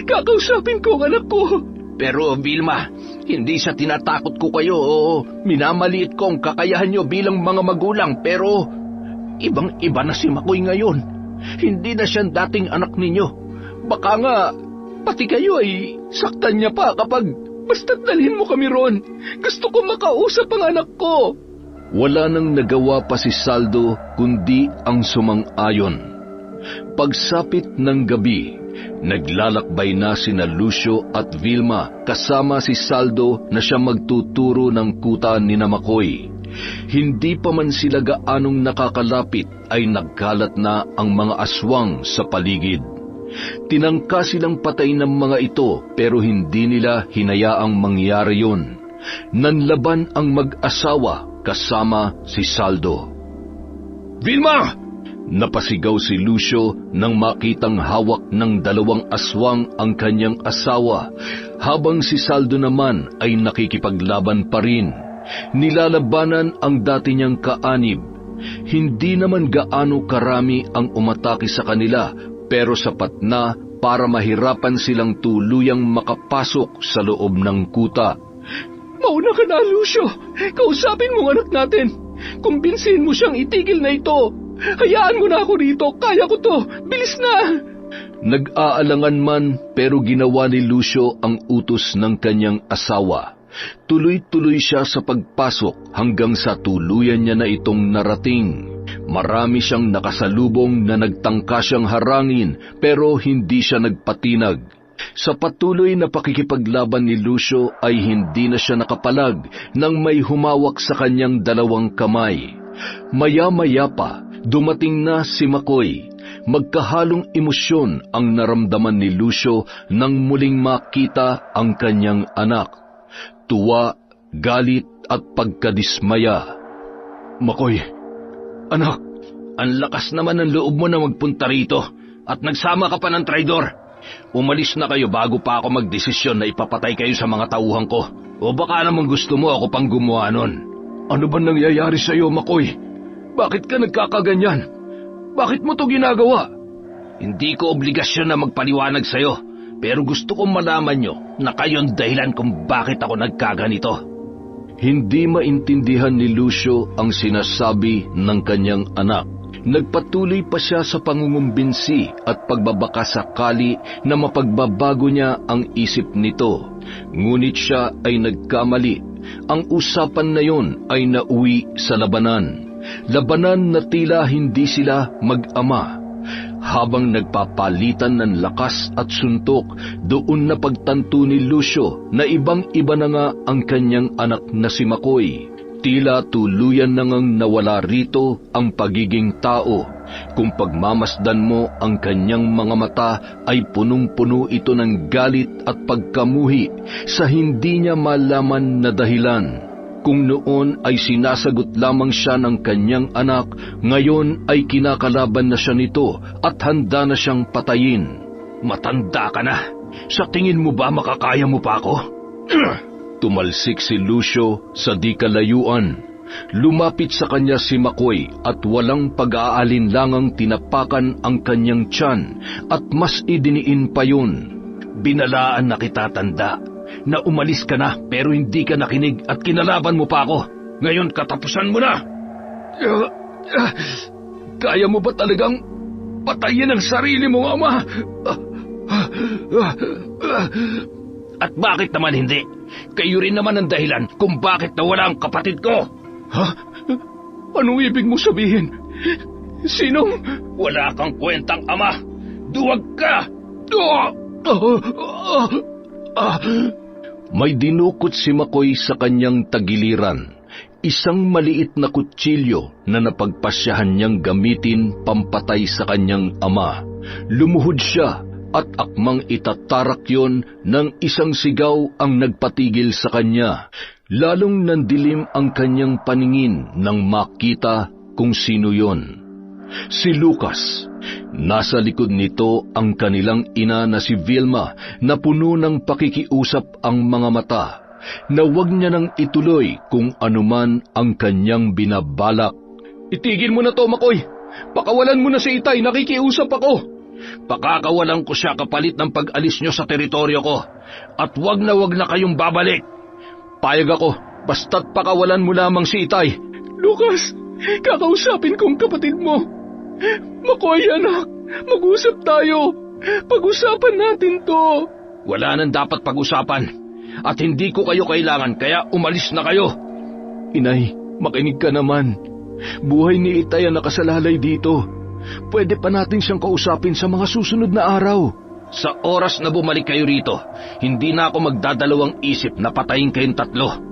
Kakausapin ko ang anak ko. Pero Vilma, hindi sa tinatakot ko kayo o minamaliit ko ang kakayahan niyo bilang mga magulang, pero ibang-iba na si Makoy ngayon. Hindi na siyang dating anak ninyo. Baka nga, pati kayo ay saktan niya pa kapag basta't dalhin mo kami ron. Gusto ko makausap ang anak ko. Wala nang nagawa pa si Saldo kundi ang sumang-ayon. Pagsapit ng gabi, naglalakbay na sina Lucio at Vilma kasama si Saldo na siya magtuturo ng kuta ni Makoy. Hindi pa man sila gaanong nakakalapit ay nagkalat na ang mga aswang sa paligid. Tinangka silang patay ng mga ito pero hindi nila hinayaang mangyari yun. Nanlaban ang mag-asawa kasama si Saldo. Vilma! Napasigaw si Lucio nang makitang hawak ng dalawang aswang ang kanyang asawa, habang si Saldo naman ay nakikipaglaban pa rin. Nilalabanan ang dati niyang kaanib. Hindi naman gaano karami ang umatake sa kanila, pero sapat na para mahirapan silang tuluyang makapasok sa loob ng kuta. Mauna ka na, Lucio. Kausapin mo ang anak natin. Kumbinsihin mo siyang itigil na ito. Hayaan mo na ako rito. Kaya ko to. Bilis na! Nag-aalangan man pero ginawa ni Lucio ang utos ng kanyang asawa. Tuloy-tuloy siya sa pagpasok hanggang sa tuluyan niya na itong narating. Marami siyang nakasalubong na nagtangka siyang harangin pero hindi siya nagpatinag. Sa patuloy na pakikipaglaban ni Lucio ay hindi na siya nakapalag nang may humawak sa kanyang dalawang kamay. Maya-maya pa, dumating na si Makoy. Magkahalong emosyon ang naramdaman ni Lucio nang muling makita ang kanyang anak. Tuwa, galit at pagkadismaya. Makoy, anak, ang lakas naman ng loob mo na magpunta rito at nagsama ka pa ng traidor. Umalis na kayo bago pa ako magdesisyon na ipapatay kayo sa mga tauhan ko. O baka naman gusto mo ako pang gumawa nun. Ano ba nangyayari sa iyo, Makoy? Bakit ka nagkakaganyan? Bakit mo to ginagawa? Hindi ko obligasyon na magpaliwanag sa iyo, pero gusto kong malaman nyo na kayo ang dahilan kung bakit ako nagkaganito. Hindi maintindihan ni Lucio ang sinasabi ng kanyang anak. Nagpatuloy pa siya sa pangungumbinsi at pagbabaka sakali na mapagbabago niya ang isip nito. Ngunit siya ay nagkamali. Ang usapan na yon ay nauwi sa labanan. Labanan na tila hindi sila mag-ama. Habang nagpapalitan ng lakas at suntok, doon na pagtanto ni Lucio na ibang-iba na nga ang kanyang anak na si Makoy. Tila tuluyan na ngang nawala rito ang pagiging tao. Kung pagmamasdan mo ang kanyang mga mata ay punong-puno ito ng galit at pagkamuhi sa hindi niya malaman na dahilan. Kung noon ay sinasagot lamang siya ng kanyang anak, ngayon ay kinakalaban na siya nito at handa na siyang patayin. Matanda ka na. Sa tingin mo ba makakaya mo pa ako? Tumalsik si Lucio sa di kalayuan. Lumapit sa kanya si Makoy at walang pag-aalinlangang tinapakan ang kanyang tiyan at mas idiniin pa yun. Binalaan na kita, tanda, na umalis ka na pero hindi ka nakinig at kinalaban mo pa ako. Ngayon katapusan mo na. Kaya mo ba talagang patayin ang sarili mong ama? At bakit naman hindi? Kayo rin naman ang dahilan kung bakit nawala ang kapatid ko. Ha? Anong ibig mo sabihin? Wala kang kwentang ama! Duwag ka! May dinukot si Makoy sa kanyang tagiliran, isang maliit na kutsilyo na napagpasyahan niyang gamitin pampatay sa kanyang ama. Lumuhod siya at akmang itatarak yon ng isang sigaw ang nagpatigil sa kanya. Lalong nandilim ang kanyang paningin nang makita kung sino yon. Si Lucas. Nasa likod nito ang kanilang ina na si Vilma na puno ng pakikiusap ang mga mata, na huwag niya nang ituloy kung anuman ang kanyang binabalak. Itigil mo na to, Makoy! Pakawalan mo na si Itay, nakikiusap ako! Pakakawalan ko siya kapalit ng pag-alis nyo sa teritoryo ko, at wag na kayong babalik. Payag ako, basta't pakawalan mo lamang si Itay. Lucas, kakausapin kong kapatid mo. Makoy, anak, mag-usap tayo. Pag-usapan natin to. Wala nang dapat pag-usapan, at hindi ko kayo kailangan, kaya umalis na kayo. Inay, makinig ka naman. Buhay ni Itay ang nakasalalay dito. Pwede pa natin siyang kausapin sa mga susunod na araw. Sa oras na bumalik kayo rito, hindi na ako magdadalawang isip na patayin kayong tatlo.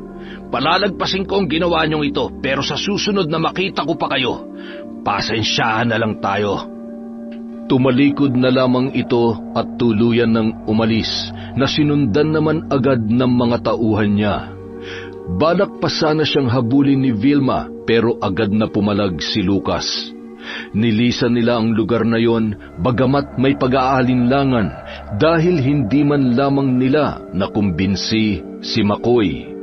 Palalagpasin ko ang ginawa niyong ito, pero sa susunod na makita ko pa kayo, pasensyahan na lang tayo. Tumalikod na lamang ito at tuluyan ng umalis, na sinundan naman agad ng mga tauhan niya. Balak pa sana siyang habulin ni Vilma, pero agad na pumalag si Lucas. Nilisan nila ang lugar na yon, bagamat may pag-aalinlangan, dahil hindi man lamang nila nakumbinsi si Makoy.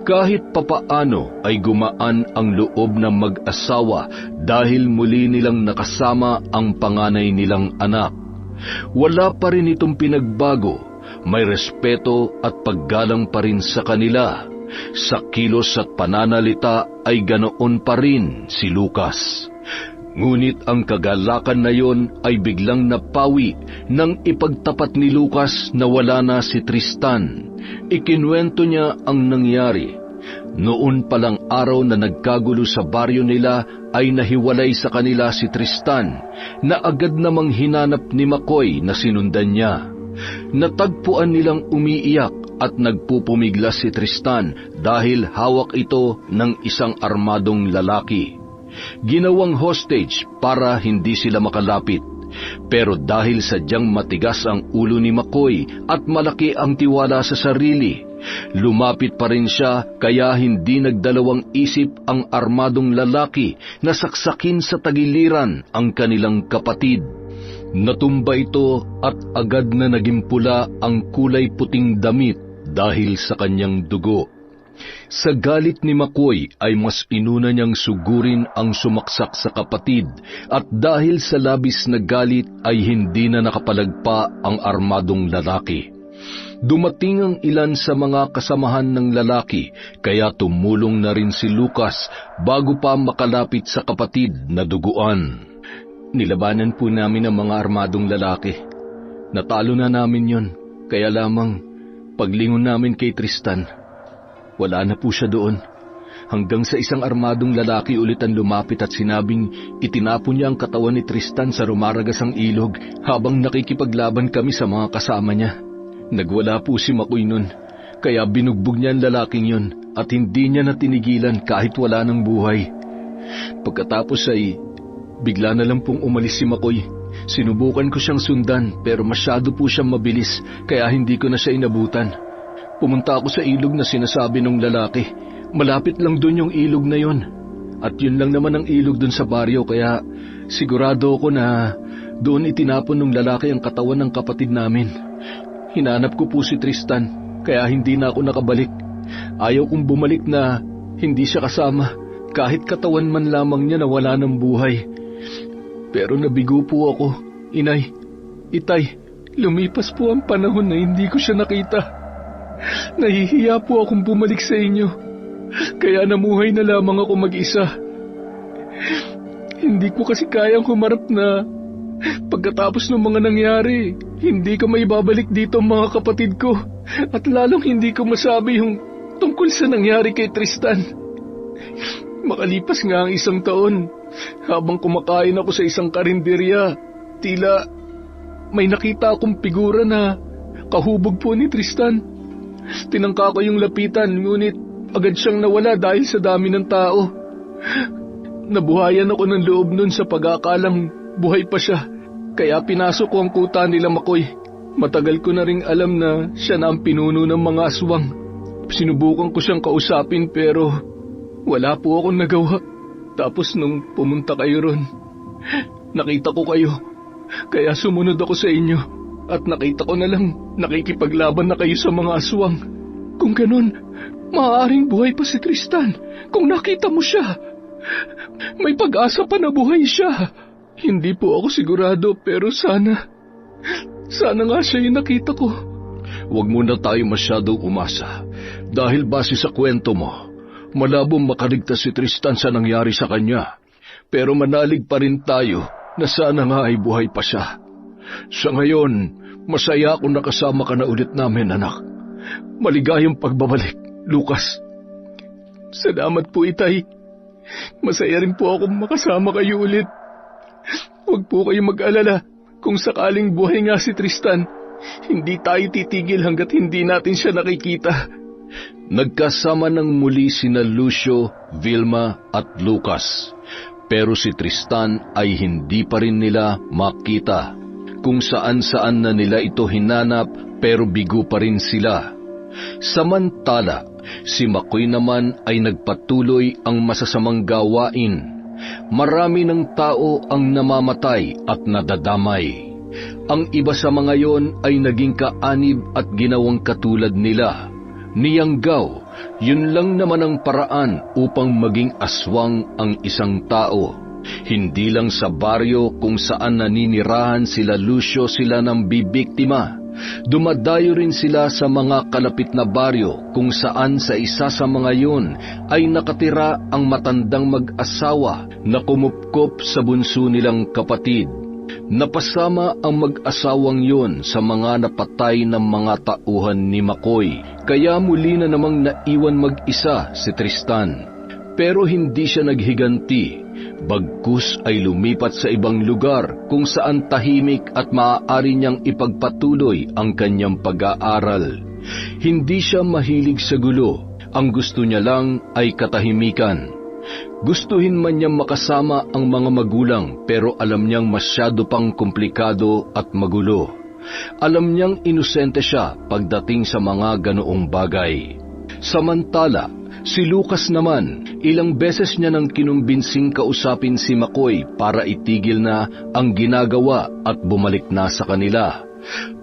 Kahit papaano ay gumaan ang loob ng mag-asawa dahil muli nilang nakasama ang panganay nilang anak. Wala pa rin itong pinagbago, may respeto at paggalang pa rin sa kanila. Sa kilos at pananalita ay ganoon pa rin si Lucas. Ngunit ang kagalakan na yon ay biglang napawi nang ipagtapat ni Lucas na wala na si Tristan. Ikinuwento niya ang nangyari. Noon palang araw na nagkagulo sa baryo nila ay nahiwalay sa kanila si Tristan, na agad namang hinanap ni Makoy na sinundan niya. Natagpuan nilang umiiyak at nagpupumiglas si Tristan dahil hawak ito ng isang armadong lalaki. Ginawang hostage para hindi sila makalapit. Pero dahil sadyang matigas ang ulo ni Makoy at malaki ang tiwala sa sarili, lumapit pa rin siya, kaya hindi nagdalawang isip ang armadong lalaki na saksakin sa tagiliran ang kanilang kapatid. Natumba ito at agad na naging pula ang kulay puting damit dahil sa kanyang dugo. Sa galit ni Makoy ay mas inuna niyang sugurin ang sumaksak sa kapatid, at dahil sa labis na galit ay hindi na nakapalagpa ang armadong lalaki. Dumating ang ilan sa mga kasamahan ng lalaki, kaya tumulong na rin si Lucas bago pa makalapit sa kapatid na duguan. Nilabanan po namin ang mga armadong lalaki. Natalo na namin yon, kaya lamang paglingon namin kay Tristan, wala na po siya doon. Hanggang sa isang armadong lalaki ulit ang lumapit at sinabing itinapon niya ang katawan ni Tristan sa rumaragasang ilog habang nakikipaglaban kami sa mga kasama niya. Nagwala po si Makoy nun, kaya binugbog niya ang lalaking yun at hindi niya natinigilan kahit wala ng buhay. Pagkatapos ay bigla na lang pong umalis si Makoy. Sinubukan ko siyang sundan pero masyado po siyang mabilis, kaya hindi ko na siya inabutan. Pumunta ako sa ilog na sinasabi ng lalaki. Malapit lang doon yung ilog na yon. At yun lang naman ang ilog doon sa baryo, kaya sigurado ako na doon itinapon ng lalaki ang katawan ng kapatid namin. Hinanap ko po si Tristan, kaya hindi na ako nakabalik. Ayaw kong bumalik na hindi siya kasama, kahit katawan man lamang niya na wala ng buhay. Pero nabigo po ako, Inay, Itay, lumipas po ang panahon na hindi ko siya nakita. Nahihiya po akong bumalik sa inyo, kaya namuhay na lamang ako mag-isa. Hindi ko kasi kayang humarap na pagkatapos ng mga nangyari, hindi ko maibabalik dito ang mga kapatid ko, at lalong hindi ko masabi yung tungkol sa nangyari kay Tristan. Makalipas nga ang 1 taon, habang kumakain ako sa isang karinderya, tila may nakita akong figura na kahubog po ni Tristan. Tinangka ko yung lapitan, ngunit agad siyang nawala dahil sa dami ng tao. Nabuhayan ako ng loob nun sa pag-aakalang buhay pa siya, kaya pinasok ko ang kuta nila Makoy. Matagal ko na ring alam na siya na ang pinuno ng mga aswang. Sinubukan ko siyang kausapin pero wala po akong nagawa. Tapos nung pumunta kayo ron, nakita ko kayo, kaya sumunod ako sa inyo. At nakita ko na lang nakikipaglaban na kayo sa mga aswang. Kung ganun, maaaring buhay pa si Tristan kung nakita mo siya. May pag-asa pa na buhay siya. Hindi po ako sigurado pero sana nga siya yung nakita ko. Huwag muna tayo masyadong umasa. Dahil base sa kwento mo, malabong makaligtas si Tristan sa nangyari sa kanya. Pero manalig pa rin tayo na sana nga ay buhay pa siya. Sa ngayon, masaya akong nakasama ka na ulit namin, anak. Maligayang pagbabalik, Lucas. Salamat po, Itay. Masaya rin po akong makasama kayo ulit. Huwag po kayong mag-alala. Kung sakaling buhay nga si Tristan, hindi tayo titigil hanggat hindi natin siya nakikita. Nagkasama ng muli sina Lucio, Vilma at Lucas. Pero si Tristan ay hindi pa rin nila makita. Kung saan-saan na nila ito hinanap pero bigo pa rin sila. Samantala, si Makoy naman ay nagpatuloy ang masasamang gawain. Marami ng tao ang namamatay at nadadamay. Ang iba sa mga yon ay naging kaanib at ginawang katulad nila. Niyanggaw, yun lang naman ang paraan upang maging aswang ang isang tao. Hindi lang sa baryo kung saan naninirahan sila Lucio sila ng bibiktima. Dumadayo rin sila sa mga kalapit na baryo kung saan sa isa sa mga yun ay nakatira ang matandang mag-asawa na kumupkop sa bunso nilang kapatid. Napasama ang mag-asawang yun sa mga napatay ng mga tauhan ni Makoy, kaya muli na namang naiwan mag-isa si Tristan. Pero hindi siya naghiganti, bagkus ay lumipat sa ibang lugar kung saan tahimik at maaari niyang ipagpatuloy ang kanyang pag-aaral. Hindi siya mahilig sa gulo, ang gusto niya lang ay katahimikan. Gustuhin man niyang makasama ang mga magulang pero alam niyang masyado pang komplikado at magulo. Alam niyang inosente siya pagdating sa mga ganoong bagay. Samantala, si Lucas naman, ilang beses niya nang kinumbinsing kausapin si Makoy para itigil na ang ginagawa at bumalik na sa kanila.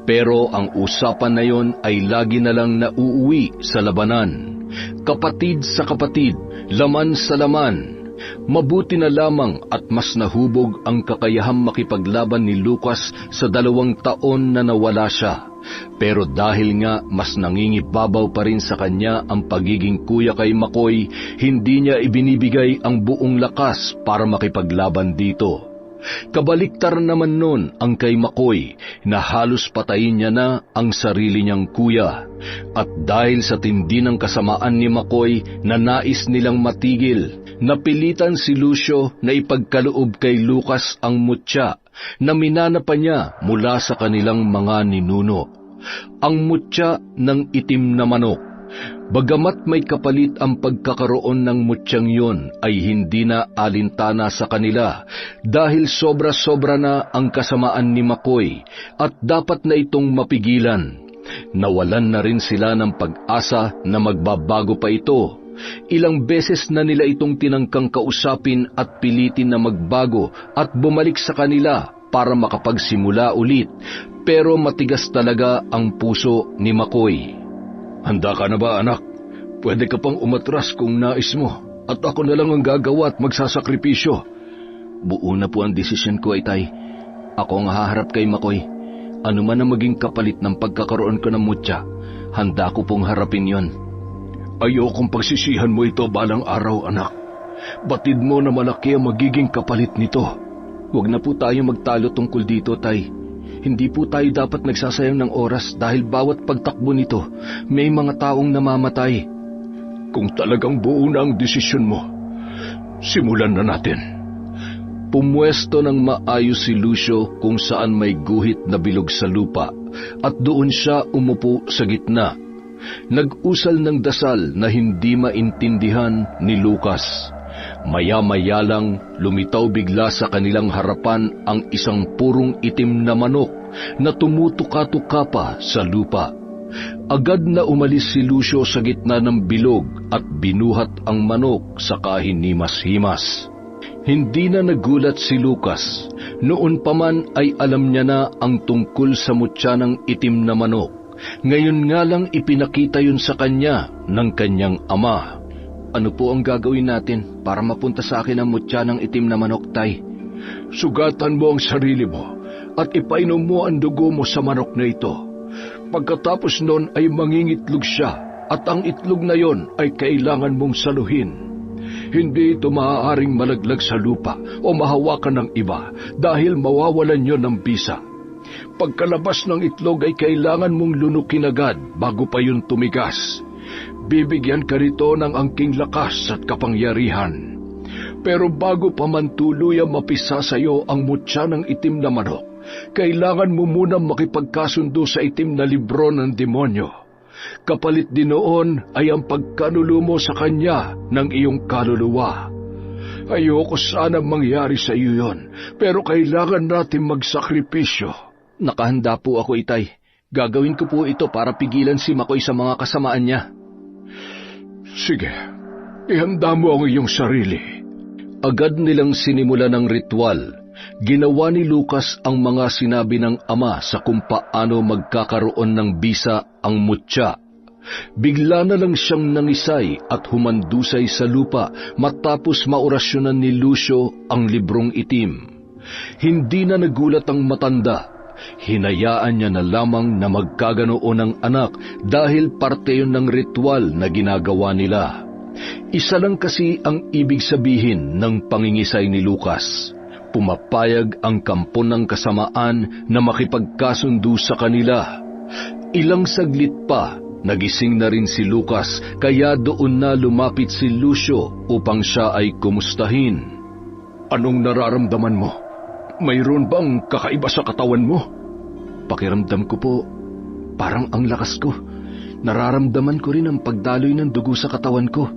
Pero ang usapan na yon ay lagi na lang nauuwi sa labanan. Kapatid sa kapatid, laman sa laman. Mabuti na lamang at mas nahubog ang kakayahang makipaglaban ni Lucas sa 2 taon na nawala siya. Pero dahil nga mas nangingibabaw pa rin sa kanya ang pagiging kuya kay Makoy, hindi niya ibinibigay ang buong lakas para makipaglaban dito. Kabaliktar naman nun ang kay Makoy na halos patayin niya na ang sarili niyang kuya. At dahil sa tindi ng kasamaan ni Makoy na nais nilang matigil, napilitan si Lucio na ipagkaloob kay Lucas ang mutya na minana pa niya mula sa kanilang mga ninuno. Ang mutya ng itim na manok. Bagamat may kapalit ang pagkakaroon ng mutyang yon ay hindi na alintana sa kanila dahil sobra-sobra na ang kasamaan ni Makoy at dapat na itong mapigilan. Nawalan na rin sila ng pag-asa na magbabago pa ito. Ilang beses na nila itong tinangkang kausapin at pilitin na magbago at bumalik sa kanila para makapagsimula ulit, pero matigas talaga ang puso ni Makoy. Handa ka na ba, anak? Pwede ka pang umatras kung nais mo, at ako na lang ang gagawa at magsasakripisyo. Buo na po ang desisyon ko, Itay. Ako ang haharap kay Makoy. Ano man ang maging kapalit ng pagkakaroon ko ng mutya, handa ko pong harapin yon. Ayokong pagsisihan mo ito balang araw, anak. Batid mo na malaki ang magiging kapalit nito. Huwag na po tayo magtalo tungkol dito, Tay. Hindi po tayo dapat nagsasayang ng oras dahil bawat pagtakbo nito, may mga taong namamatay. Kung talagang buo na ang desisyon mo, Simulan na natin. Pumwesto ng maayos si Lucio kung saan may guhit na bilog sa lupa at doon siya umupo sa gitna. Nag-usal ng dasal na hindi maintindihan ni Lucas. Maya-maya lang lumitaw bigla sa kanilang harapan ang isang purong itim na manok na tumutuka-tuka pa sa lupa. Agad na umalis si Lucio sa gitna ng bilog at binuhat ang manok sa kahinimas-himas. Hindi na nagulat si Lucas. Noon pa man ay alam niya na ang tungkol sa mutya ng itim na manok. Ngayon nga lang ipinakita yun sa kanya ng kanyang ama. Ano po ang gagawin natin para mapunta sa akin ang mutya ng itim na manok, Tay? Sugatan mo ang sarili mo at ipainom mo ang dugo mo sa manok na ito. Pagkatapos nun ay mangingitlog siya at ang itlog na yon ay kailangan mong saluhin. Hindi ito maaaring malaglag sa lupa o mahawakan ng iba dahil mawawalan yon ng bisa. Pagkalabas ng itlog ay kailangan mong lunukin agad bago pa yun tumigas. Bibigyan ka rito ng angking lakas at kapangyarihan. Pero bago pa man tuluyang mapisa sa iyo ang mutya ng itim na manok, kailangan mo munang makipagkasundo sa itim na libro ng demonyo. Kapalit din noon ay ang pagkanulo mo sa kanya ng iyong kaluluwa. Ayoko sana mangyari sa iyo yon, pero kailangan natin magsakripisyo. Nakahanda po ako, Itay. Gagawin ko po ito para pigilan si Makoy sa mga kasamaan niya. Sige, ihanda mo ang iyong sarili. Agad nilang sinimulan ng ritual. Ginawa ni Lucas ang mga sinabi ng ama sa kung paano magkakaroon ng bisa ang mutya. Bigla na lang siyang nangisay at humandusay sa lupa matapos maorasyonan ni Lucio ang librong itim. Hindi na nagulat ang matanda. Hinayaan niya na lamang na magkaganoon ng anak dahil parte yun ng ritual na ginagawa nila. Isa lang kasi ang ibig sabihin ng pangingisay ni Lucas. Pumapayag ang kampo ng kasamaan na makipagkasundo sa kanila. Ilang saglit pa, nagising na rin si Lucas kaya doon na lumapit si Lucio upang siya ay kumustahin. Anong nararamdaman mo? Mayroon bang kakaiba sa katawan mo? Pakiramdam ko po, parang ang lakas ko. Nararamdaman ko rin ang pagdaloy ng dugo sa katawan ko.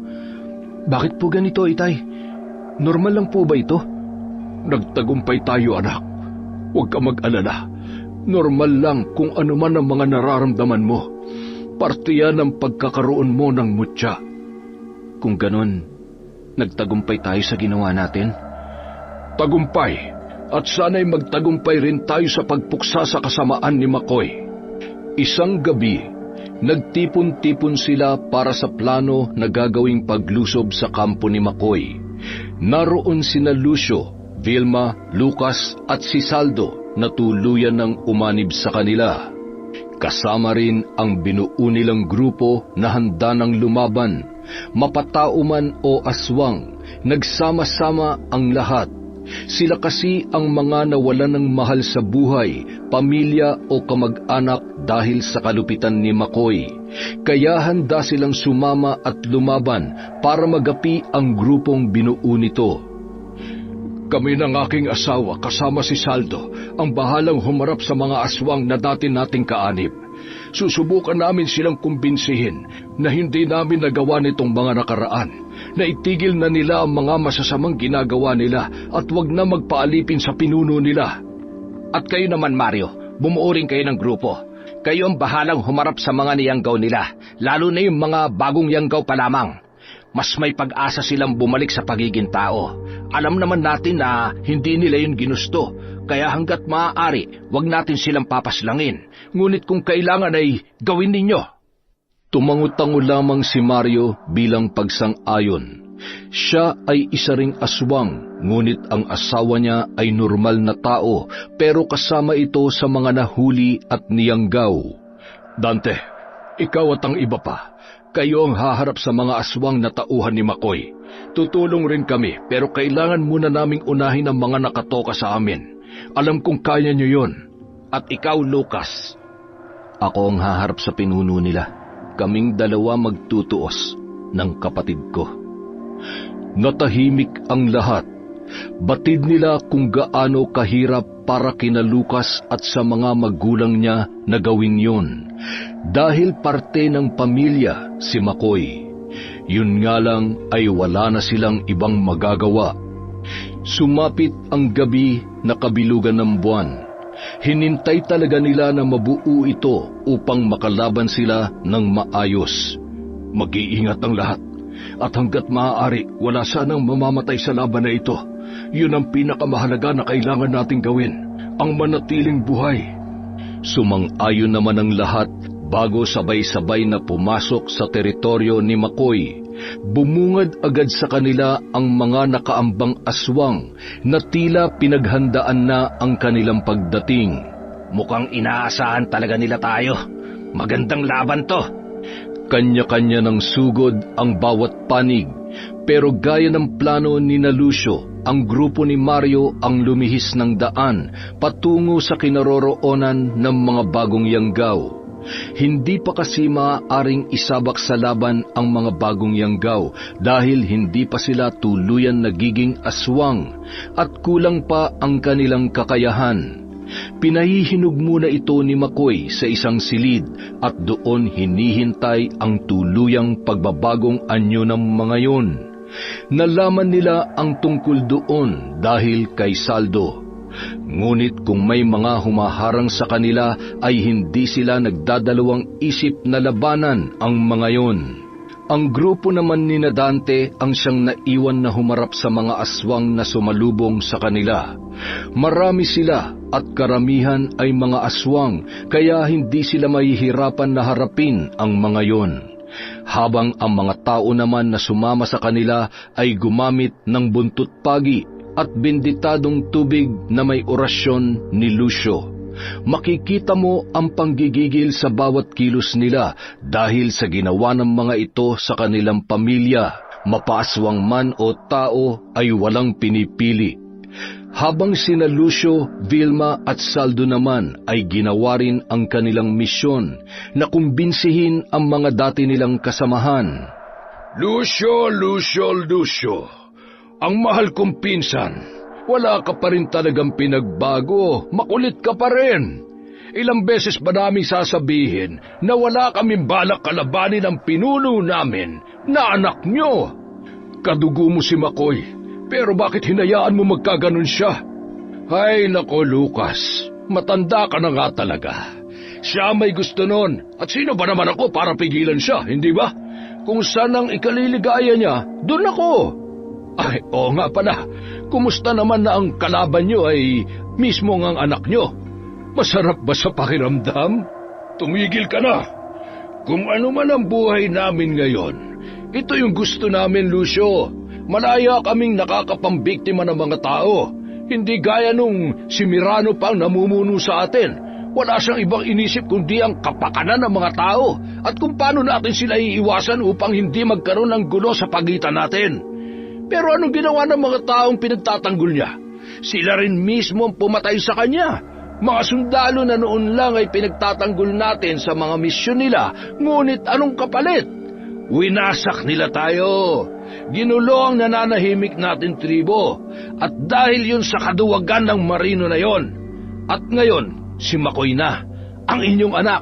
Bakit po ganito, Itay? Normal lang po ba ito? Nagtagumpay tayo, anak. Huwag ka mag-alala. Normal lang kung ano man ang mga nararamdaman mo. Parte yan ng pagkakaroon mo ng mutya. Kung ganon, nagtagumpay tayo sa ginawa natin? Tagumpay. At sana'y magtagumpay rin tayo sa pagpuksa sa kasamaan ni Makoy. Isang gabi, nagtipon-tipon sila para sa plano na gagawing paglusob sa kampo ni Makoy. Naroon sina Lucio, Vilma, Lucas at si Saldo na tuluyan ng umanib sa kanila. Kasama rin ang binuo nilang grupo na handa ng lumaban. Mapatao man o aswang, nagsama-sama ang lahat. Sila kasi ang mga nawalan ng mahal sa buhay, pamilya o kamag-anak dahil sa kalupitan ni Makoy. Kaya handa silang sumama at lumaban para magapi ang grupong binuo nito. Kami ng aking asawa kasama si Saldo ang bahalang humarap sa mga aswang na dati nating kaanib. Susubukan namin silang kumbinsihin na hindi namin nagawa nitong mga nakaraan, na itigil na nila ang mga masasamang ginagawa nila at wag na magpaalipin sa pinuno nila. At kayo naman, Mario, bumuo rin kayo ng grupo. Kayo ang bahalang humarap sa mga niyanggaw nila, lalo na yung mga bagong yanggaw pa lamang. Mas may pag-asa silang bumalik sa pagiging tao. Alam naman natin na hindi nila yun ginusto, kaya hanggat maaari, wag natin silang papaslangin. Ngunit kung kailangan ay gawin ninyo. Tumango-tango lamang si Mario bilang pagsang-ayon. Siya ay isa ring aswang, ngunit ang asawa niya ay normal na tao, pero kasama ito sa mga nahuli at niyanggaw. Dante, ikaw at ang iba pa, kayo ang haharap sa mga aswang na tauhan ni Makoy. Tutulong rin kami, pero kailangan muna naming unahin ang mga nakatoka sa amin. Alam kong kaya niyo yon. At ikaw, Lucas? Ako ang haharap sa pinuno nila. Kaming dalawa magtutuos ng kapatid ko. Natahimik ang lahat. Batid nila kung gaano kahirap para kina Lucas at sa mga magulang niya na gawin yun, dahil parte ng pamilya si Makoy. Yun nga lang ay wala na silang ibang magagawa. Sumapit ang gabi na kabilugan ng buwan. Hinintay talaga nila na mabuo ito upang makalaban sila ng maayos. Mag-iingat ang lahat, at hanggat maaari, wala sanang mamamatay sa laban na ito. Yun ang pinakamahalaga na kailangan nating gawin, ang manatiling buhay. Sumang-ayon naman ang lahat bago sabay-sabay na pumasok sa teritoryo ni Makoy. Bumungad agad sa kanila ang mga nakaambang aswang na tila pinaghandaan na ang kanilang pagdating. Mukhang inaasahan talaga nila tayo. Magandang laban to. Kanya-kanya ng sugod ang bawat panig, pero gaya ng plano ni Lucio, ang grupo ni Mario ang lumihis ng daan patungo sa kinaroroonan ng mga bagong yanggaw. Hindi pa kasi maaaring isabak sa laban ang mga bagong yanggaw dahil hindi pa sila tuluyan nagiging aswang at kulang pa ang kanilang kakayahan. Pinahihinog muna ito ni Makoy sa isang silid at doon hinihintay ang tuluyang pagbabagong anyo ng mga yon. Nalaman nila ang tungkol doon dahil kay Saldo. Ngunit kung may mga humaharang sa kanila ay hindi sila nagdadalawang isip na labanan ang mga yon. Ang grupo naman ni Dante ang siyang naiwan na humarap sa mga aswang na sumalubong sa kanila. Marami sila at karamihan ay mga aswang, kaya hindi sila mahihirapan na harapin ang mga yon. Habang ang mga tao naman na sumama sa kanila ay gumamit ng buntot pagi at benditadong tubig na may orasyon ni Lucio. Makikita mo ang panggigigil sa bawat kilos nila dahil sa ginawa ng mga ito sa kanilang pamilya, mapaaswang man o tao ay walang pinipili. Habang sina Lucio, Vilma at Saldo naman ay ginawa rin ang kanilang misyon na kumbinsihin ang mga dati nilang kasamahan. Lucio, ang mahal kong pinsan, wala ka pa rin talagang pinagbago, makulit ka pa rin. Ilang beses ba namin sasabihin na wala kaming balak kalabanin ang pinuno namin na anak nyo? Kadugo mo si Makoy, pero bakit hinayaan mo magkaganon siya? Ay nako Lucas, matanda ka na nga talaga. Siya may gusto nun, at sino ba naman ako para pigilan siya, hindi ba? Kung saan ang ikaliligaya niya, dun ako. Ay, oo nga pala, kumusta naman na ang kalaban niyo ay mismo ang anak niyo? Masarap ba sa pakiramdam? Tumigil ka na. Kung ano man ang buhay namin ngayon, ito yung gusto namin, Lucio. Malaya kaming nakakapambiktima ng mga tao. Hindi gaya nung si Mirano pang namumuno sa atin. Wala siyang ibang inisip kundi ang kapakanan ng mga tao at kung paano natin sila iiwasan upang hindi magkaroon ng gulo sa pagitan natin. Pero anong ginawa ng mga taong pinagtatanggol niya? Sila rin mismo ang pumatay sa kanya. Mga sundalo na noon lang ay pinagtatanggol natin sa mga misyon nila, ngunit anong kapalit? Winasak nila tayo. Ginulo ang nananahimik natin tribo, at dahil yun sa kaduwagan ng marino na yon. At ngayon, si Makoy na, ang inyong anak,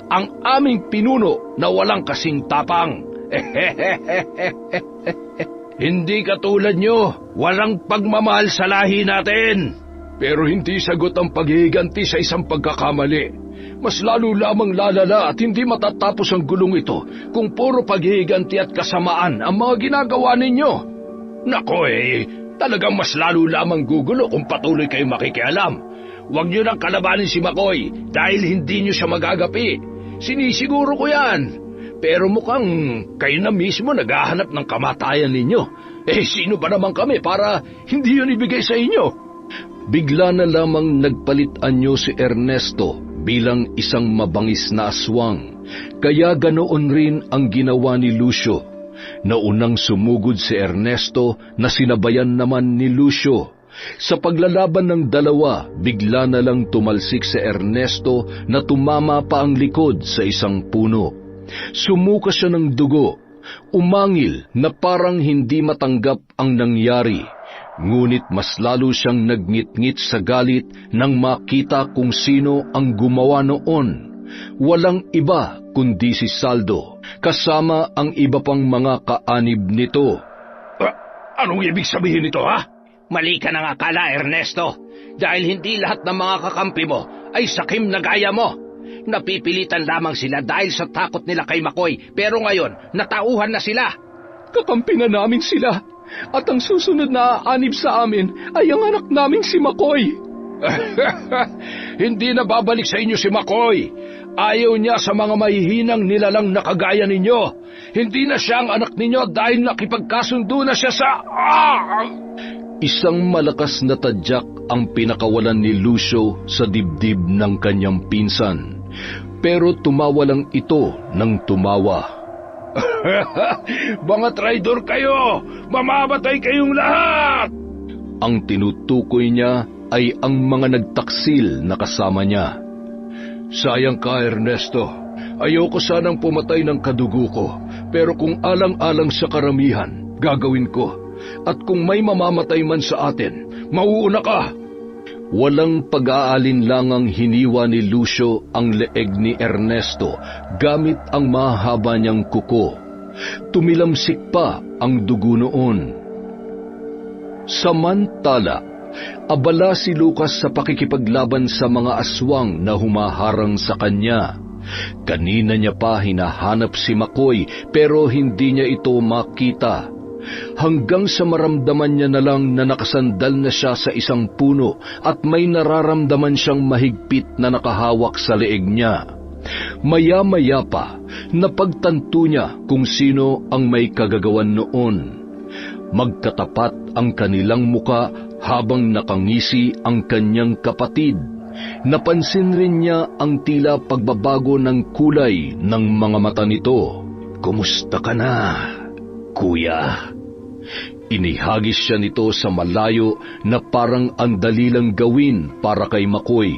ang aming pinuno na walang kasing tapang. Hindi katulad nyo, walang pagmamahal sa lahi natin. Pero hindi sagot ang paghihiganti sa isang pagkakamali. Mas lalo lamang lalala at hindi matatapos ang gulong ito kung puro paghihiganti at kasamaan ang mga ginagawa ninyo. Nako talagang mas lalo lamang gugulo kung patuloy kayo makikialam. Huwag nyo nang kalabanin si Makoy dahil hindi nyo siya magagapi. Sinisiguro ko yan. Pero mukhang kayo na mismo naghahanap ng kamatayan ninyo. Sino ba naman kami para hindi yun ibigay sa inyo? Bigla na lamang nagpalit anyo si Ernesto bilang isang mabangis na aswang. Kaya ganoon rin ang ginawa ni Lucio. Naunang sumugod si Ernesto na sinabayan naman ni Lucio. Sa paglalaban ng dalawa, bigla na lang tumalsik si Ernesto na tumama pa ang likod sa isang puno. Sumuka siya ng dugo, Umangil na parang hindi matanggap ang nangyari, ngunit mas lalo siyang nagngit-ngit sa galit nang makita kung sino ang gumawa noon. Walang iba kundi si Saldo, kasama ang iba pang mga kaanib nito. Anong ibig sabihin nito, ha? Mali ka nang akala, Ernesto. Dahil hindi lahat ng mga kakampi mo ay sakim na gaya mo. Napipilitan lamang sila dahil sa takot nila kay Makoy, pero ngayon, natauhan na sila. Kakampi na namin sila, at ang susunod na aanib sa amin ay ang anak naming si Makoy. Hindi na babalik sa inyo si Makoy. Ayaw niya sa mga mahihinang nilalang na kagaya ninyo. Hindi na siya ang anak ninyo dahil nakipagkasundo na siya sa... Isang malakas na tadyak ang pinakawalan ni Lucio sa dibdib ng kanyang pinsan. Pero tumawa lang ito ng tumawa. Mga traidor kayo! Mamamatay kayong lahat! Ang tinutukoy niya ay ang mga nagtaksil na kasama niya. Sayang ka, Ernesto. Ayoko sanang pumatay ng kadugo ko, pero kung alang-alang sa karamihan, gagawin ko. At kung may mamamatay man sa atin, mauuna ka. Walang pag-aalinlangang hiniwa ni Lucio ang leeg ni Ernesto gamit ang mahaba niyang kuko. Tumilamsik pa ang dugo noon. Samantala, abala si Lucas sa pakikipaglaban sa mga aswang na humaharang sa kanya. Kanina niya pa hinahanap si Makoy pero hindi niya ito makita. Hanggang sa maramdaman niya na lang na nakasandal na siya sa isang puno at may nararamdaman siyang mahigpit na nakahawak sa leeg niya. Maya-maya pa, napagtanto niya kung sino ang may kagagawan noon. Magkatapat ang kanilang muka habang nakangisi ang kanyang kapatid. Napansin rin niya ang tila pagbabago ng kulay ng mga mata nito. Kumusta ka na, kuya? Inihagis siya nito sa malayo na parang ang dali lang gawin para kay Makoy.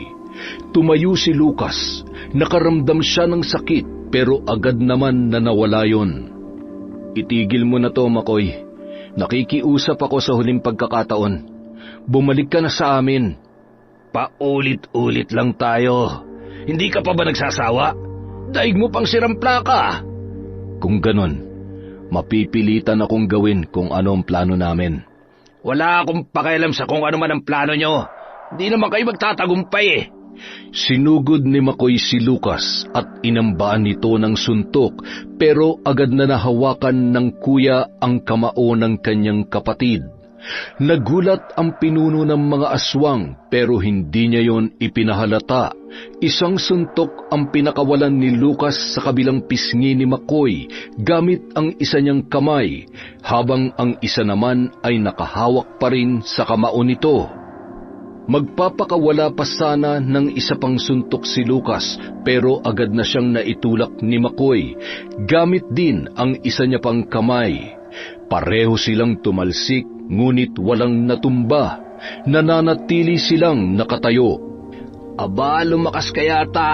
Tumayo si Lucas. Nakaramdam siya ng sakit pero agad naman na nawala yon. Itigil mo na to, Makoy. Nakikiusap ako sa huling pagkakataon. Bumalik ka na sa amin. Paulit-ulit lang tayo. Hindi ka pa ba nagsasawa? Daig mo pang sirampla ka. Kung ganon, mapipilitan akong gawin kung ano ang plano namin. Wala akong pakialam sa kung ano man ang plano nyo. Hindi naman kayo magtatagumpay eh. Sinugod ni Makoy si Lucas at inambaan nito ng suntok pero agad na nahawakan ng kuya ang kamao ng kanyang kapatid. Nagulat ang pinuno ng mga aswang pero hindi niya yon ipinahalata. Isang suntok ang pinakawalan ni Lucas sa kabilang pisngi ni Makoy gamit ang isa niyang kamay habang ang isa naman ay nakahawak pa rin sa kamao nito. Magpapakawala pa sana ng isa pang suntok si Lucas pero agad na siyang naitulak ni Makoy gamit din ang isa niya pang kamay. Pareho silang tumalsik ngunit walang natumba. Nananatili silang nakatayo. Aba, lumakas ka yata.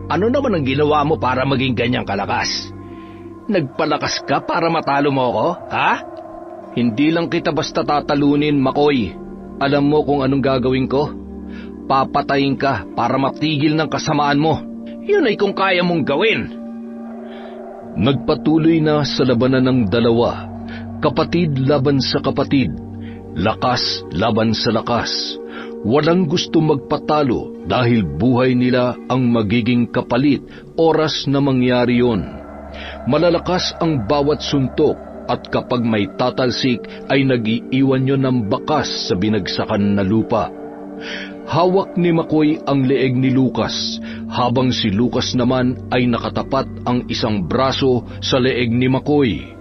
Ano naman ang ginawa mo para maging ganyang kalakas? Nagpalakas ka para matalo mo ako, ha? Hindi lang kita basta tatalunin, Makoy. Alam mo kung anong gagawin ko? Papatayin ka para matigil ng kasamaan mo. Yun ay kung kaya mong gawin. Nagpatuloy na sa labanan ng dalawa. Kapatid laban sa kapatid. Lakas laban sa lakas. Walang gusto magpatalo dahil buhay nila ang magiging kapalit oras na mangyari yon. Malalakas ang bawat suntok at kapag may tatalsik ay nag-iiwan yun ng bakas sa binagsakan na lupa. Hawak ni Makoy ang leeg ni Lucas, habang si Lucas naman ay nakatapat ang isang braso sa leeg ni Makoy.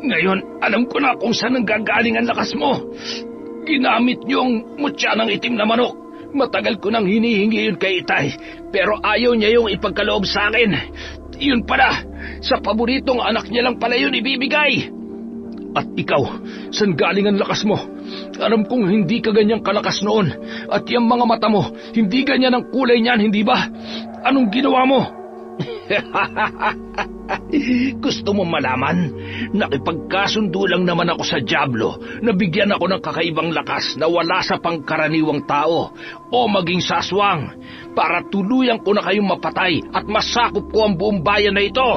Ngayon, alam ko na kung saan nanggagaling ang lakas mo. Ginamit niyo ang mutya ng itim na manok. Matagal ko nang hinihingi yun kay Itay, pero ayaw niya yung ipagkaloob sa akin. Yun pala, sa paboritong anak niya lang pala yun ibibigay. At ikaw, saan galing ang lakas mo? Alam kong hindi ka ganyang kalakas noon. At yung mga mata mo, hindi ganyan ang kulay niyan, hindi ba? Anong ginawa mo? Gusto mo malaman? Nakipagkasundo lang naman ako sa Diablo na bigyan ako ng kakaibang lakas na wala sa pangkaraniwang tao o maging saswang para tuluyan ko na kayong mapatay at masakop ko ang buong bayan na ito.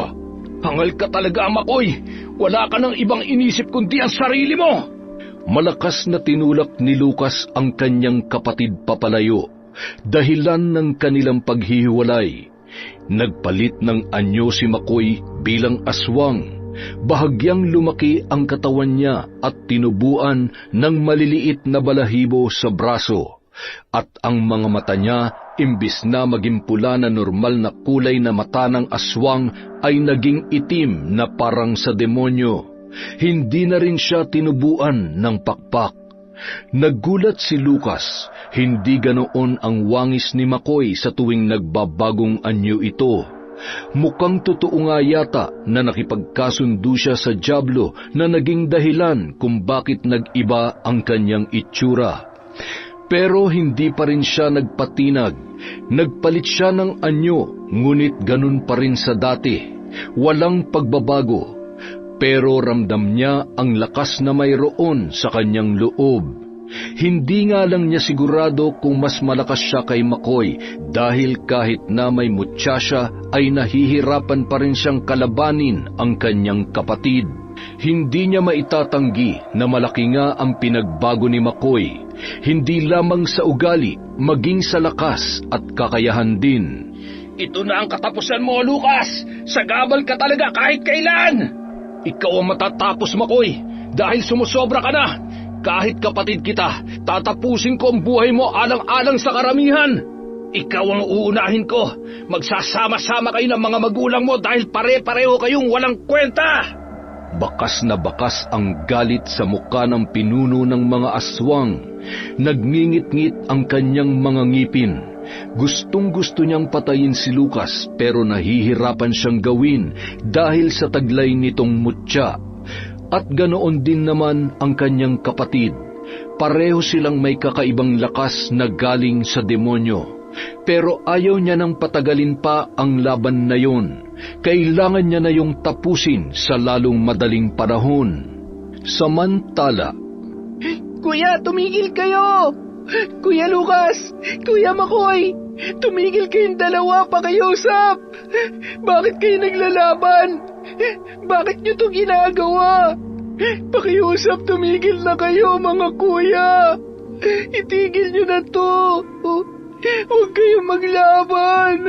Hangal ka talaga, Makoy. Wala ka ng ibang inisip kundi ang sarili mo. Malakas na tinulak ni Lucas ang kanyang kapatid papalayo, dahilan ng kanilang paghihiwalay. Nagpalit ng anyo si Makoy bilang aswang. Bahagyang lumaki ang katawan niya at tinubuan ng maliliit na balahibo sa braso. At ang mga mata niya, imbis na maging pula na normal na kulay na mata ng aswang, ay naging itim na parang sa demonyo. Hindi na rin siya tinubuan ng pakpak. Naggulat si Lucas, hindi ganoon ang wangis ni Makoy sa tuwing nagbabagong anyo ito. Mukhang totoo nga yata na nakipagkasundo siya sa Diablo na naging dahilan kung bakit nag-iba ang kanyang itsura. Pero hindi pa rin siya nagpatinag. Nagpalit siya ng anyo, ngunit ganun pa rin sa dati. Walang pagbabago. Pero ramdam niya ang lakas na mayroon sa kanyang loob. Hindi nga lang niya sigurado kung mas malakas siya kay Makoy dahil kahit na may mutya siya ay nahihirapan pa rin siyang kalabanin ang kanyang kapatid. Hindi niya maitatanggi na malaki nga ang pinagbago ni Makoy, hindi lamang sa ugali, maging sa lakas at kakayahan din. Ito na ang katapusan mo, Lucas! Sagabal ka talaga kahit kailan! Ikaw ang matatapos, Makoy, dahil sumusobra ka na. Kahit kapatid kita, tatapusin ko ang buhay mo alang-alang sa karamihan. Ikaw ang uunahin ko. Magsasama-sama kayo ng mga magulang mo dahil pare-pareho kayong walang kwenta. Bakas na bakas ang galit sa mukha ng pinuno ng mga aswang. Nagngingit-ngit ang kanyang mga ngipin. Gustong-gusto niyang patayin si Lucas pero nahihirapan siyang gawin dahil sa taglay nitong mutya. At ganoon din naman ang kanyang kapatid. Pareho silang may kakaibang lakas na galing sa demonyo. Pero ayaw niya nang patagalin pa ang laban na yun. Kailangan niya na yung tapusin sa lalong madaling panahon. Samantala, Kuya, tumigil kayo! Kuya Lucas! Kuya Makoy! Tumigil kayong dalawa, pakiusap! Bakit kayo naglalaban? Bakit niyo to ginagawa? Pakiusap, tumigil na kayo, mga kuya! Itigil niyo na to! Huwag kayong maglaban!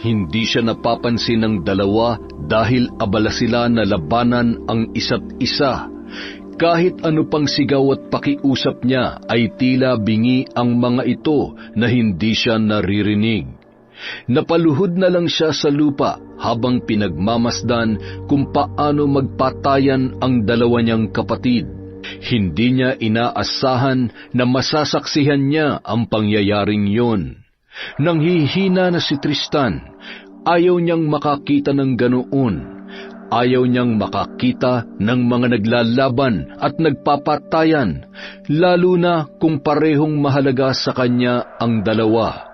hindi siya napapansin ng dalawa dahil abala sila na labanan ang isa't isa. Kahit ano pang sigaw at pakiusap niya ay tila bingi ang mga ito na hindi siya naririnig. Napaluhod na lang siya sa lupa habang pinagmamasdan kung paano magpatayan ang dalawa niyang kapatid. Hindi niya inaasahan na masasaksihan niya ang pangyayaring yon. Nang hihina na si Tristan, ayaw niyang makakita ng ganoon. Ayaw niyang makakita ng mga naglalaban at nagpapatayan, lalo na kung parehong mahalaga sa kanya ang dalawa.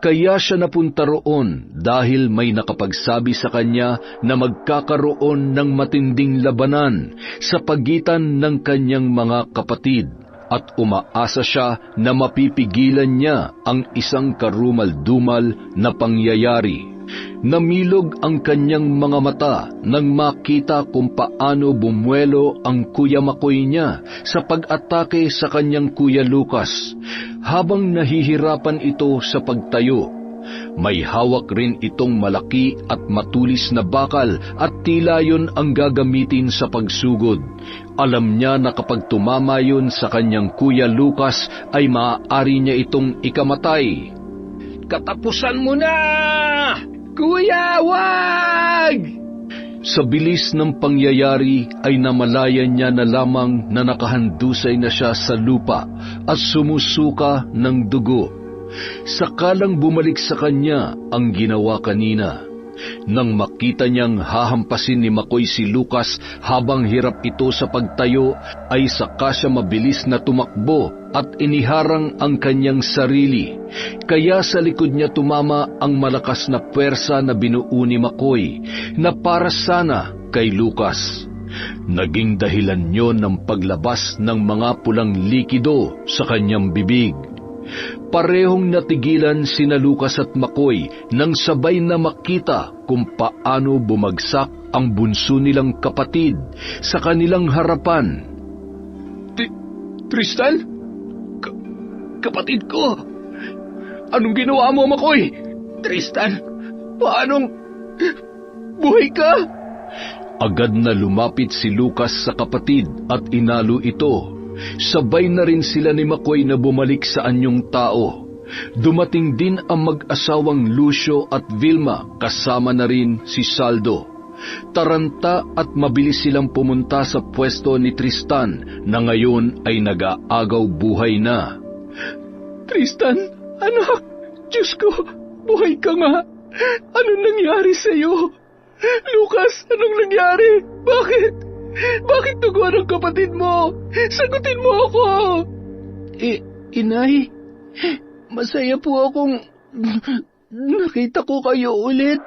Kaya siya napunta roon dahil may nakapagsabi sa kanya na magkakaroon ng matinding labanan sa pagitan ng kanyang mga kapatid at umaasa siya na mapipigilan niya ang isang karumal-dumal na pangyayari. Namilog ang kanyang mga mata nang makita kung paano bumuelo ang Kuya Makoy niya sa pag-atake sa kanyang Kuya Lucas, habang nahihirapan ito sa pagtayo. May hawak rin itong malaki at matulis na bakal at tila yun ang gagamitin sa pagsugod. Alam niya na kapag tumama yun sa kanyang Kuya Lucas ay maaari niya itong ikamatay. Katapusan mo na! Kuya, wag! Sa bilis ng pangyayari ay namalayan niya na lamang na nakahandusay na siya sa lupa at sumusuka ng dugo. Sakalang bumalik sa kanya ang ginawa kanina. Nang makita niyang hahampasin ni Makoy si Lucas habang hirap ito sa pagtayo, ay saka siya mabilis na tumakbo at iniharang ang kanyang sarili, kaya sa likod niya tumama ang malakas na puwersa na binuo ni McCoy na para sana kay Lucas. Naging dahilan yon ng paglabas ng mga pulang likido sa kanyang bibig. Parehong natigilan sina Lucas at McCoy nang sabay na makita kung paano bumagsak ang bunso nilang kapatid sa kanilang harapan. Tristan? Kapatid ko! Anong ginawa mo, McCoy? Tristan, paanong... buhay ka? Agad na lumapit si Lucas sa kapatid at inalo ito. Sabay na rin sila ni McCoy na bumalik sa anyong tao. Dumating din ang mag-asawang Lucio at Vilma, kasama na rin si Saldo. Taranta at mabilis silang pumunta sa pwesto ni Tristan na ngayon ay nag-aagaw buhay na. Tristan, anak, Diyos ko, buhay ka nga. Anong nangyari sa'yo? Lucas, anong nangyari? Bakit? Bakit tuguan ang kapatid mo? Sagutin mo ako! Inay, masaya po akong nakita ko kayo ulit.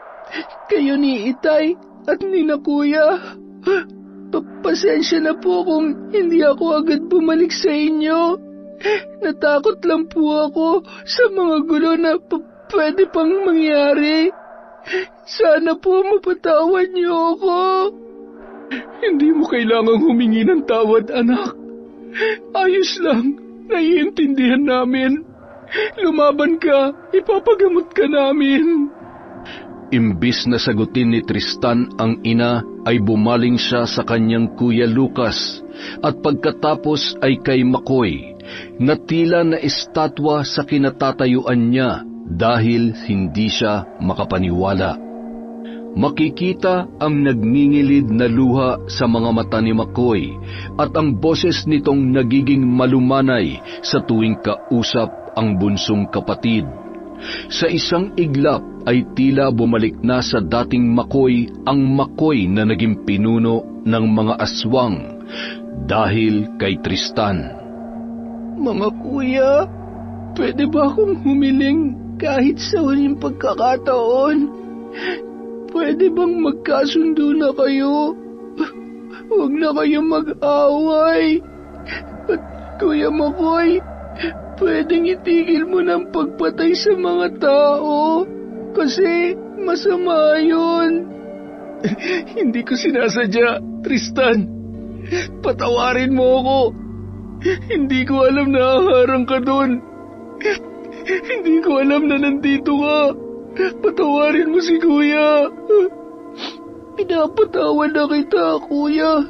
Kayo ni Itay at ni na Kuya. Pasensya na po kung hindi ako agad bumalik sa inyo. Natakot lang po ako sa mga gulo na pwede pang mangyari. Sana po mapatawad niyo ako. Hindi mo kailangang humingi ng tawad, anak. Ayos lang, naiintindihan namin. Lumaban ka, ipapagamot ka namin. Imbis na sagutin ni Tristan ang ina, ay bumaling siya sa kanyang kuya Lucas at pagkatapos ay kay McCoy, na tila na estatwa sa kinatatayuan niya dahil hindi siya makapaniwala. Makikita ang nagngingilid na luha sa mga mata ni McCoy at ang boses nitong nagiging malumanay sa tuwing kausap ang bunsong kapatid. Sa isang iglap ay tila bumalik na sa dating McCoy ang McCoy na naging pinuno ng mga aswang dahil kay Tristan. Mga kuya, pwede ba akong humiling kahit sa huling pagkakataon? Pwede bang magkasundo na kayo? Huwag na kayong mag-away. At Kuya McCoy, pwedeng itigil mo ng pagpatay sa mga tao kasi masama yun. Hindi ko sinasadya, Tristan. Patawarin mo ako. Hindi ko alam na haharang ka doon. Hindi ko alam na nandito ka. Patawarin mo si Kuya. Pinapatawad na kita, Kuya.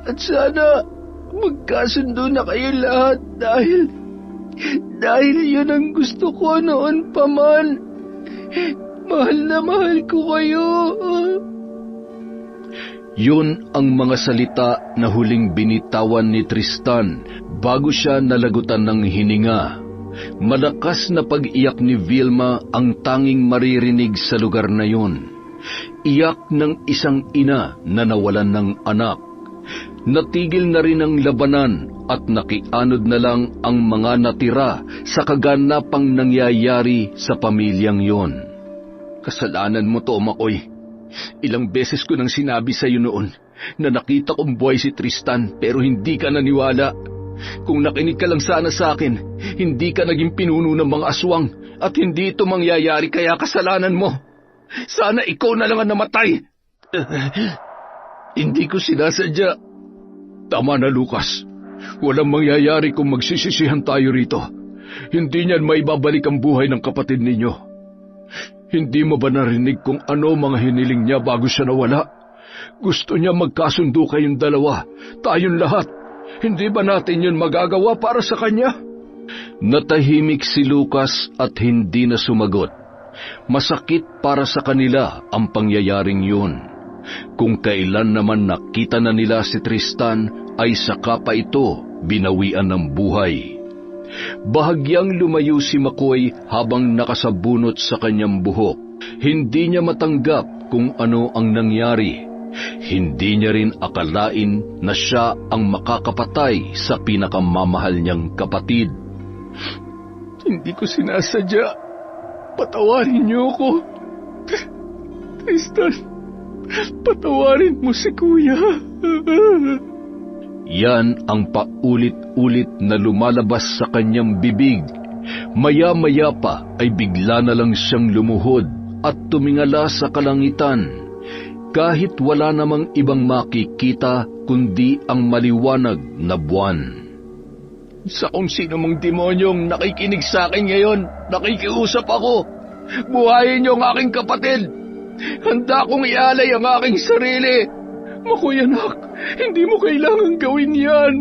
At sana magkasundo na kayo lahat dahil yun ang gusto ko noon pa man. Mahal na mahal ko kayo. Yun ang mga salita na huling binitawan ni Tristan bago siya nalagutan ng hininga. Malakas na pag-iyak ni Vilma ang tanging maririnig sa lugar na yun. Iyak ng isang ina na nawalan ng anak. Natigil na rin ang labanan at nakianod na lang ang mga natira sa kaganapang nangyayari sa pamilyang yon. Kasalanan mo to, McCoy. Ilang beses ko nang sinabi sa iyo noon na nakita kong buhay si Tristan pero hindi ka naniwala. Kung nakinig ka lang sana sa akin, hindi ka naging pinuno ng mga aswang at hindi ito mangyayari kaya kasalanan mo. Sana ikaw na lang ang namatay. Hindi ko sinasadya. Tama na, Lucas. Walang mangyayari kung magsisisihan tayo rito. Hindi niyan maibabalik ang buhay ng kapatid ninyo. Hindi mo ba narinig kung ano mga hiniling niya bago siya nawala? Gusto niya magkasundo kayong dalawa, tayong lahat. Hindi ba natin yun magagawa para sa kanya? Natahimik si Lucas at hindi na sumagot. Masakit para sa kanila ang pangyayaring yun. Kung kailan naman nakita na nila si Tristan ay saka pa ito binawian ng buhay. Bahagyang lumayo si McCoy habang nakasabunot sa kanyang buhok. Hindi niya matanggap kung ano ang nangyari. Hindi niya rin akalain na siya ang makakapatay sa pinakamamahal niyang kapatid. Hindi ko sinasadya. Patawarin niyo ako. Tristan, patawarin mo si Kuya. Yan ang paulit-ulit na lumalabas sa kanyang bibig. Maya-maya pa ay bigla na lang siyang lumuhod at tumingala sa kalangitan, kahit wala namang ibang makikita kundi ang maliwanag na buwan. Sa kung sino mong demonyong nakikinig sa akin ngayon, nakikiusap ako. Buhayin niyo ang aking kapatid. Handa kong ialay ang aking sarili. Makoy anak, hindi mo kailangan gawin yan.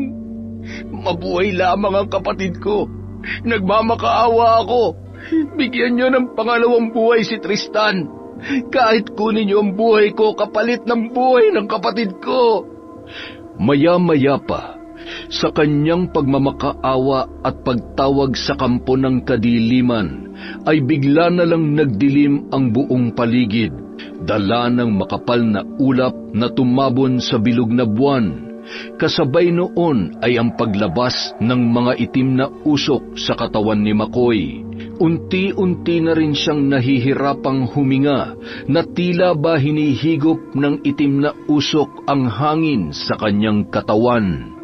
Mabuhay lamang ang kapatid ko. Nagmamakaawa ako. Bigyan niyo ng pangalawang buhay si Tristan. Kahit kunin niyo ang buhay ko kapalit ng buhay ng kapatid ko. Maya-maya pa, sa kanyang pagmamakaawa at pagtawag sa kampo ng kadiliman, ay bigla na lang nagdilim ang buong paligid, dala ng makapal na ulap na tumabon sa bilog na buwan. Kasabay noon ay ang paglabas ng mga itim na usok sa katawan ni Makoy. Unti-unti na rin siyang nahihirapang huminga, na tila ba hinihigop ng itim na usok ang hangin sa kanyang katawan.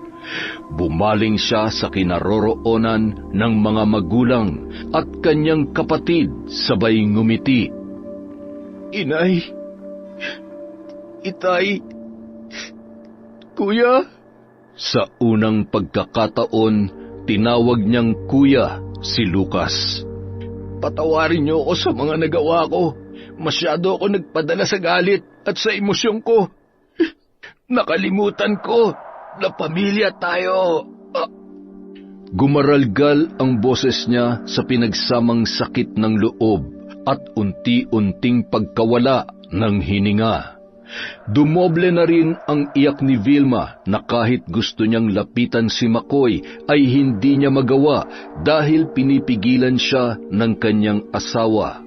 Bumaling siya sa kinaroroonan ng mga magulang at kanyang kapatid, sabay ngumiti. Inay, Itay, Kuya. Sa unang pagkakataon, tinawag niyang kuya si Lucas. Patawarin niyo ako sa mga nagawa ko. Masyado ako nagpadala sa galit at sa emosyon ko. Nakalimutan ko na pamilya tayo. Gumaralgal ang boses niya sa pinagsamang sakit ng loob at unti-unting pagkawala ng hininga. Dumoble na rin ang iyak ni Vilma na kahit gusto niyang lapitan si Makoy ay hindi niya magawa dahil pinipigilan siya ng kanyang asawa.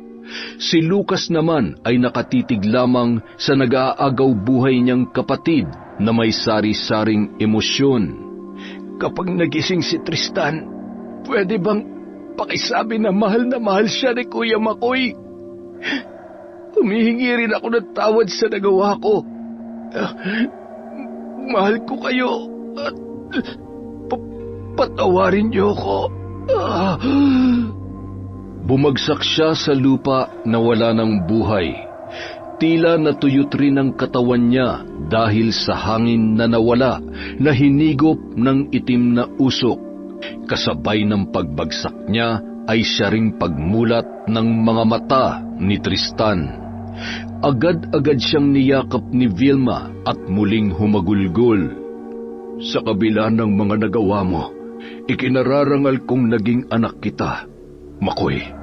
Si Lucas naman ay nakatitig lamang sa nag-aagaw buhay niyang kapatid na may sari-saring emosyon. Kapag nagising si Tristan, pwede bang pakisabi na mahal siya ni Kuya Makoy? Humihingi rin ako ng tawad sa nagawa ko. Mahal ko kayo at patawarin niyo ko. Bumagsak siya sa lupa na wala ng buhay. Tila natuyot rin ang katawan niya dahil sa hangin na nawala na hinigop ng itim na usok. Kasabay ng pagbagsak niya ay siya ring pagmulat ng mga mata ni Tristan. Agad-agad siyang niyakap ni Vilma at muling humagulgol. Sa kabila ng mga nagawa mo, ikinararangal kong naging anak kita, Makoy.